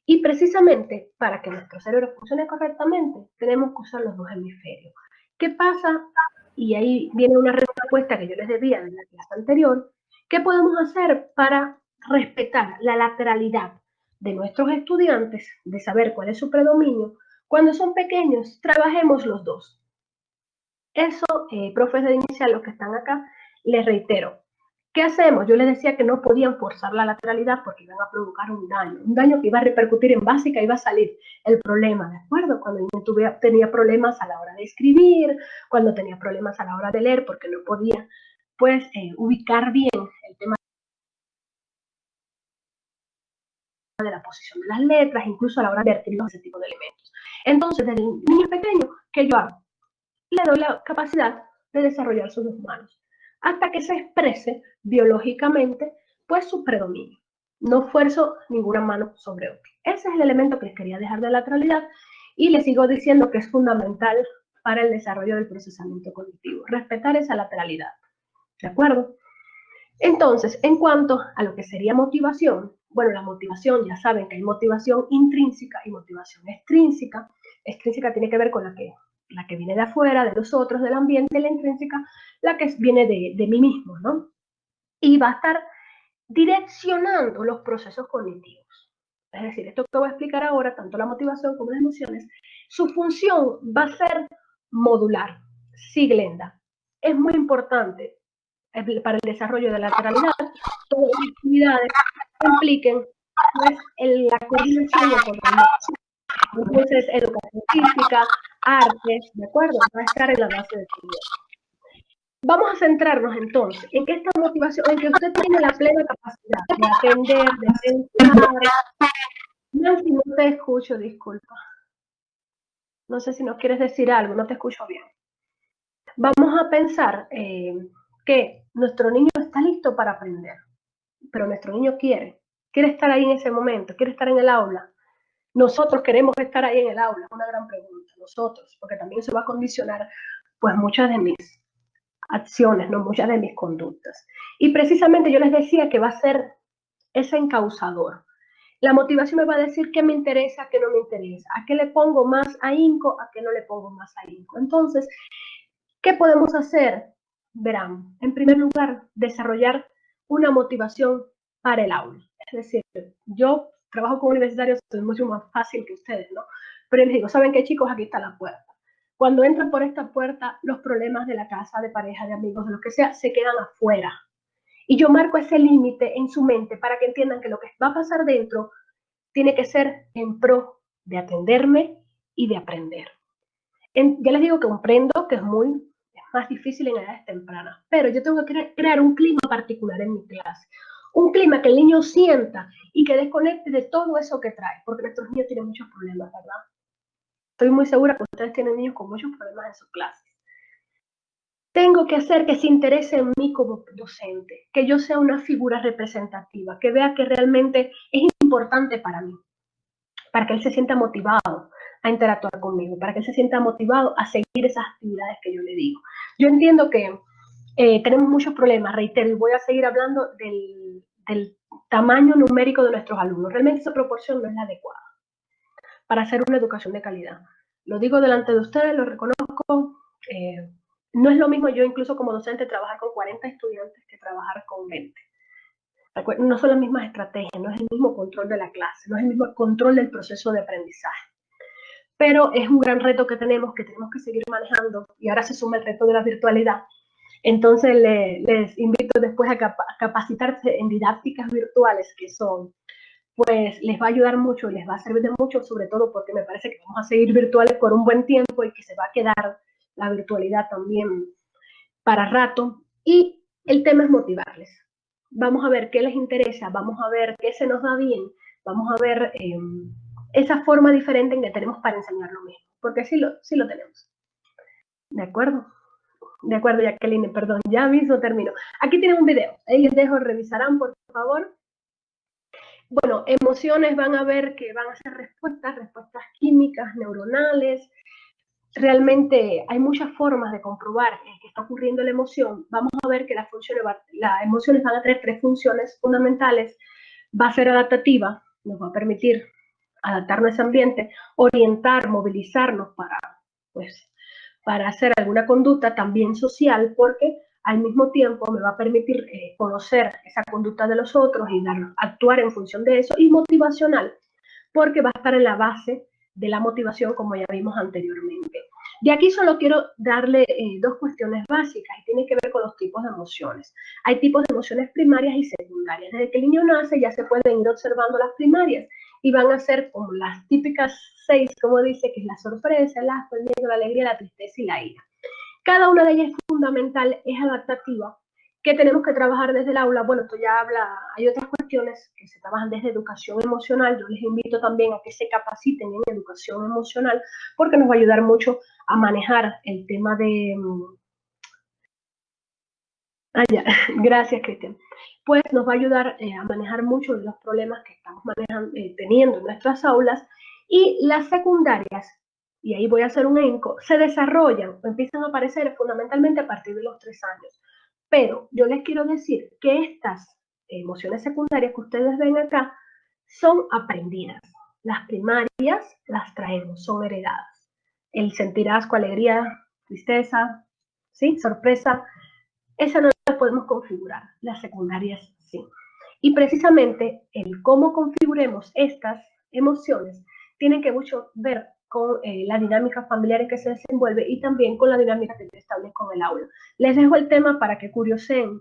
Y precisamente para que nuestro cerebro funcione correctamente, tenemos que usar los dos hemisferios. ¿Qué pasa? Y ahí viene una respuesta que yo les debía de la clase anterior. ¿Qué podemos hacer para respetar la lateralidad de nuestros estudiantes, de saber cuál es su predominio? Cuando son pequeños, trabajemos los dos. Eso, profes de inicial, los que están acá, les reitero. ¿Qué hacemos? Yo les decía que no podían forzar la lateralidad porque iban a provocar un daño que iba a repercutir en básica, iba a salir el problema, ¿de acuerdo? Cuando yo tenía problemas a la hora de escribir, cuando tenía problemas a la hora de leer porque no podía, pues, ubicar bien el tema de la posición de las letras, incluso a la hora de advertir ese tipo de elementos. Entonces, desde el niño pequeño, ¿qué yo hago? Le doy la capacidad de desarrollar sus dos manos, hasta que se exprese biológicamente pues su predominio. No fuerzo ninguna mano sobre otra. Ese es el elemento que les quería dejar de lateralidad y les sigo diciendo que es fundamental para el desarrollo del procesamiento cognitivo, respetar esa lateralidad, ¿de acuerdo? Entonces, en cuanto a lo que sería motivación, bueno, la motivación, ya saben que hay motivación intrínseca y motivación extrínseca. Extrínseca tiene que ver con la que viene de afuera, de los otros, del ambiente, la intrínseca, la que viene de mí mismo, ¿no? Y va a estar direccionando los procesos cognitivos. Es decir, esto que voy a explicar ahora, tanto la motivación como las emociones, su función va a ser modular. Sí, Glenda, es muy importante para el desarrollo de la lateralidad, todas las actividades que impliquen pues, la coordinación y entonces educación física, artes, ¿de acuerdo? Va a estar en la base de estudio. Vamos a centrarnos entonces en que esta motivación, en que usted tiene la plena capacidad de aprender, de pensar. Nancy, no te escucho, disculpa. No sé si nos quieres decir algo, no te escucho bien. Vamos a pensar que nuestro niño está listo para aprender, pero nuestro niño quiere estar ahí en ese momento, quiere estar en el aula. Nosotros queremos estar ahí en el aula, es una gran pregunta, nosotros, porque también se va a condicionar pues muchas de mis acciones, ¿no? Muchas de mis conductas. Y precisamente yo les decía que va a ser ese encausador. La motivación me va a decir qué me interesa, qué no me interesa, a qué le pongo más ahínco, a qué no le pongo más ahínco. Entonces, ¿qué podemos hacer? Verán, en primer lugar, desarrollar una motivación para el aula. Es decir, yo trabajo con universitarios, es mucho más fácil que ustedes, ¿no? Pero les digo, ¿saben qué, chicos? Aquí está la puerta. Cuando entran por esta puerta, los problemas de la casa, de pareja, de amigos, de lo que sea, se quedan afuera. Y yo marco ese límite en su mente para que entiendan que lo que va a pasar dentro tiene que ser en pro de atenderme y de aprender. Ya les digo que comprendo que es más difícil en edades tempranas, pero yo tengo que crear un clima particular en mi clase. Un clima que el niño sienta y que desconecte de todo eso que trae, porque nuestros niños tienen muchos problemas, ¿verdad? Estoy muy segura que ustedes tienen niños con muchos problemas en sus clases. Tengo que hacer que se interese en mí como docente, que yo sea una figura representativa, que vea que realmente es importante para mí. para que él se sienta motivado a interactuar conmigo, para que él se sienta motivado a seguir esas actividades que yo le digo. Yo entiendo que tenemos muchos problemas, reitero, y voy a seguir hablando del tamaño numérico de nuestros alumnos. Realmente esa proporción no es la adecuada para hacer una educación de calidad. Lo digo delante de ustedes, lo reconozco. No es lo mismo yo incluso como docente trabajar con 40 estudiantes que trabajar con 20. No son las mismas estrategias, no es el mismo control de la clase, no es el mismo control del proceso de aprendizaje. Pero es un gran reto que tenemos que seguir manejando, y ahora se suma el reto de la virtualidad. Entonces les invito después a capacitarse en didácticas virtuales, que son, pues les va a ayudar mucho y les va a servir de mucho, sobre todo porque me parece que vamos a seguir virtuales por un buen tiempo y que se va a quedar la virtualidad también para rato. Y el tema es motivarles. Vamos a ver qué les interesa, vamos a ver qué se nos da bien, vamos a ver esa forma diferente en que tenemos para enseñar lo mismo, porque sí lo tenemos. ¿De acuerdo? De acuerdo, Jacqueline, perdón, ya mismo termino. Aquí tienen un video, ahí les dejo, revisarán, por favor. Bueno, emociones van a ver que van a ser respuestas químicas, neuronales. Realmente hay muchas formas de comprobar que está ocurriendo la emoción. Vamos a ver que las emociones van a tener 3 funciones fundamentales. Va a ser adaptativa, nos va a permitir adaptarnos a ese ambiente, orientar, movilizarnos para hacer alguna conducta también social, porque al mismo tiempo me va a permitir conocer esa conducta de los otros y actuar en función de eso, y motivacional, porque va a estar en la base de la motivación, como ya vimos anteriormente. Y aquí solo quiero darle 2 cuestiones básicas, y tiene que ver con los tipos de emociones. Hay tipos de emociones primarias y secundarias. Desde que el niño nace ya se pueden ir observando las primarias, y van a ser como las típicas 6, como dice, que es la sorpresa, el asco, el miedo, la alegría, la tristeza y la ira. Cada una de ellas es fundamental, es adaptativa, que tenemos que trabajar desde el aula. Bueno, esto ya habla, hay otras cuestiones que se trabajan desde educación emocional. Yo les invito también a que se capaciten en educación emocional, porque nos va a ayudar mucho a manejar el tema de... Gracias, Cristian. Pues nos va a ayudar a manejar mucho de los problemas que estamos teniendo en nuestras aulas. Y las secundarias, y ahí voy a hacer un elenco, se desarrollan, empiezan a aparecer fundamentalmente a partir de los 3 años. Pero yo les quiero decir que estas emociones secundarias que ustedes ven acá son aprendidas. Las primarias las traemos, son heredadas. El sentir asco, alegría, tristeza, ¿sí? Sorpresa, esa no la podemos configurar, las secundarias sí. Y precisamente el cómo configuremos estas emociones tiene que mucho ver con la dinámica familiar en que se desenvuelve, y también con la dinámica que se establece con el aula. Les dejo el tema para que curioseen,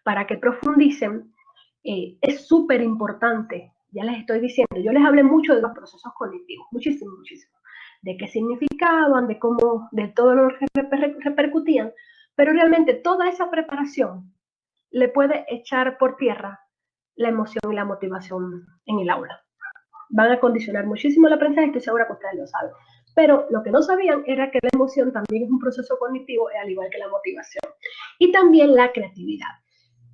para que profundicen. Es súper importante, ya les estoy diciendo, yo les hablé mucho de los procesos cognitivos, muchísimo, de qué significaban, de cómo, de todo lo que repercutían, pero realmente toda esa preparación le puede echar por tierra la emoción y la motivación en el aula. Van a condicionar muchísimo el aprendizaje, estoy segura que ustedes lo saben. Pero lo que no sabían era que la emoción también es un proceso cognitivo, al igual que la motivación. Y también la creatividad.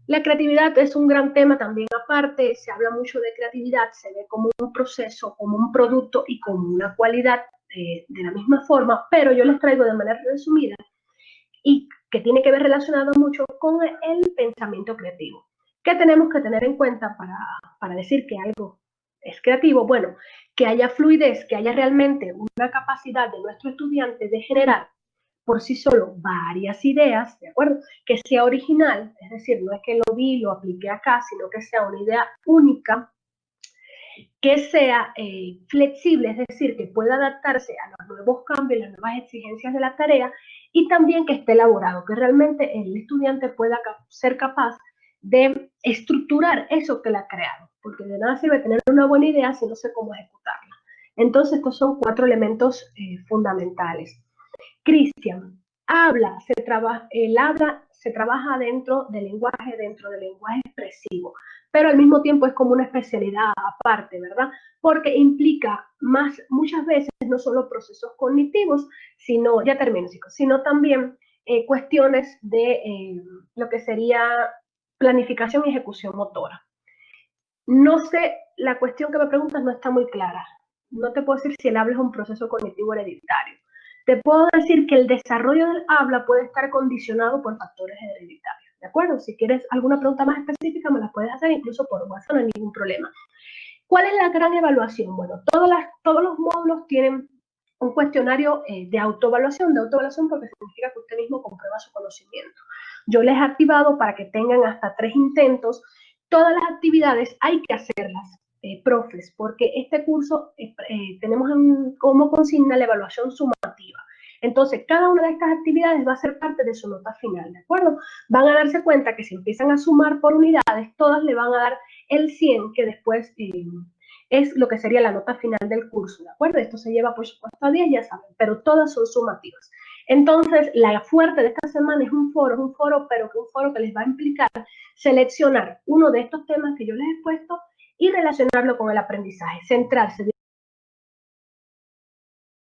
La creatividad es un gran tema también aparte, se habla mucho de creatividad, se ve como un proceso, como un producto y como una cualidad de la misma forma, pero yo les traigo de manera resumida y que tiene que ver relacionado mucho con el pensamiento creativo. ¿Qué tenemos que tener en cuenta para decir que algo es creativo? Bueno, que haya fluidez, que haya realmente una capacidad de nuestro estudiante de generar por sí solo varias ideas, ¿de acuerdo? Que sea original, es decir, no es que lo vi, lo apliqué acá, sino que sea una idea única, que sea flexible, es decir, que pueda adaptarse a los nuevos cambios, las nuevas exigencias de la tarea, y también que esté elaborado, que realmente el estudiante pueda ser capaz de estructurar eso que le ha creado, porque de nada sirve tener una buena idea si no sé cómo ejecutarla. Entonces, estos son 4 elementos fundamentales. Cristian, el habla se trabaja dentro del lenguaje expresivo, pero al mismo tiempo es como una especialidad aparte, ¿verdad? Porque implica muchas veces no solo procesos cognitivos, sino, ya termino, chicos, sino también cuestiones de lo que sería planificación y ejecución motora. No sé la cuestión que me preguntas no está muy clara. No te puedo decir si el habla es un proceso cognitivo hereditario. Te puedo decir que el desarrollo del habla puede estar condicionado por factores hereditarios, ¿de acuerdo? Si quieres alguna pregunta más específica, me la puedes hacer incluso por WhatsApp, no hay ningún problema. ¿Cuál es la gran evaluación? Bueno, todos los módulos tienen un cuestionario de autoevaluación porque significa que usted mismo comprueba su conocimiento. Yo les he activado para que tengan hasta 3 intentos. Todas las actividades hay que hacerlas, profes, porque este curso tenemos como consigna la evaluación sumativa. Entonces, cada una de estas actividades va a ser parte de su nota final, ¿de acuerdo? Van a darse cuenta que si empiezan a sumar por unidades, todas le van a dar el 100, que después es lo que sería la nota final del curso, ¿de acuerdo? Esto se lleva, por supuesto, a 10, ya saben, pero todas son sumativas. Entonces, la fuerte de esta semana es un foro, pero que un foro que les va a implicar seleccionar uno de estos temas que yo les he puesto y relacionarlo con el aprendizaje, centrarse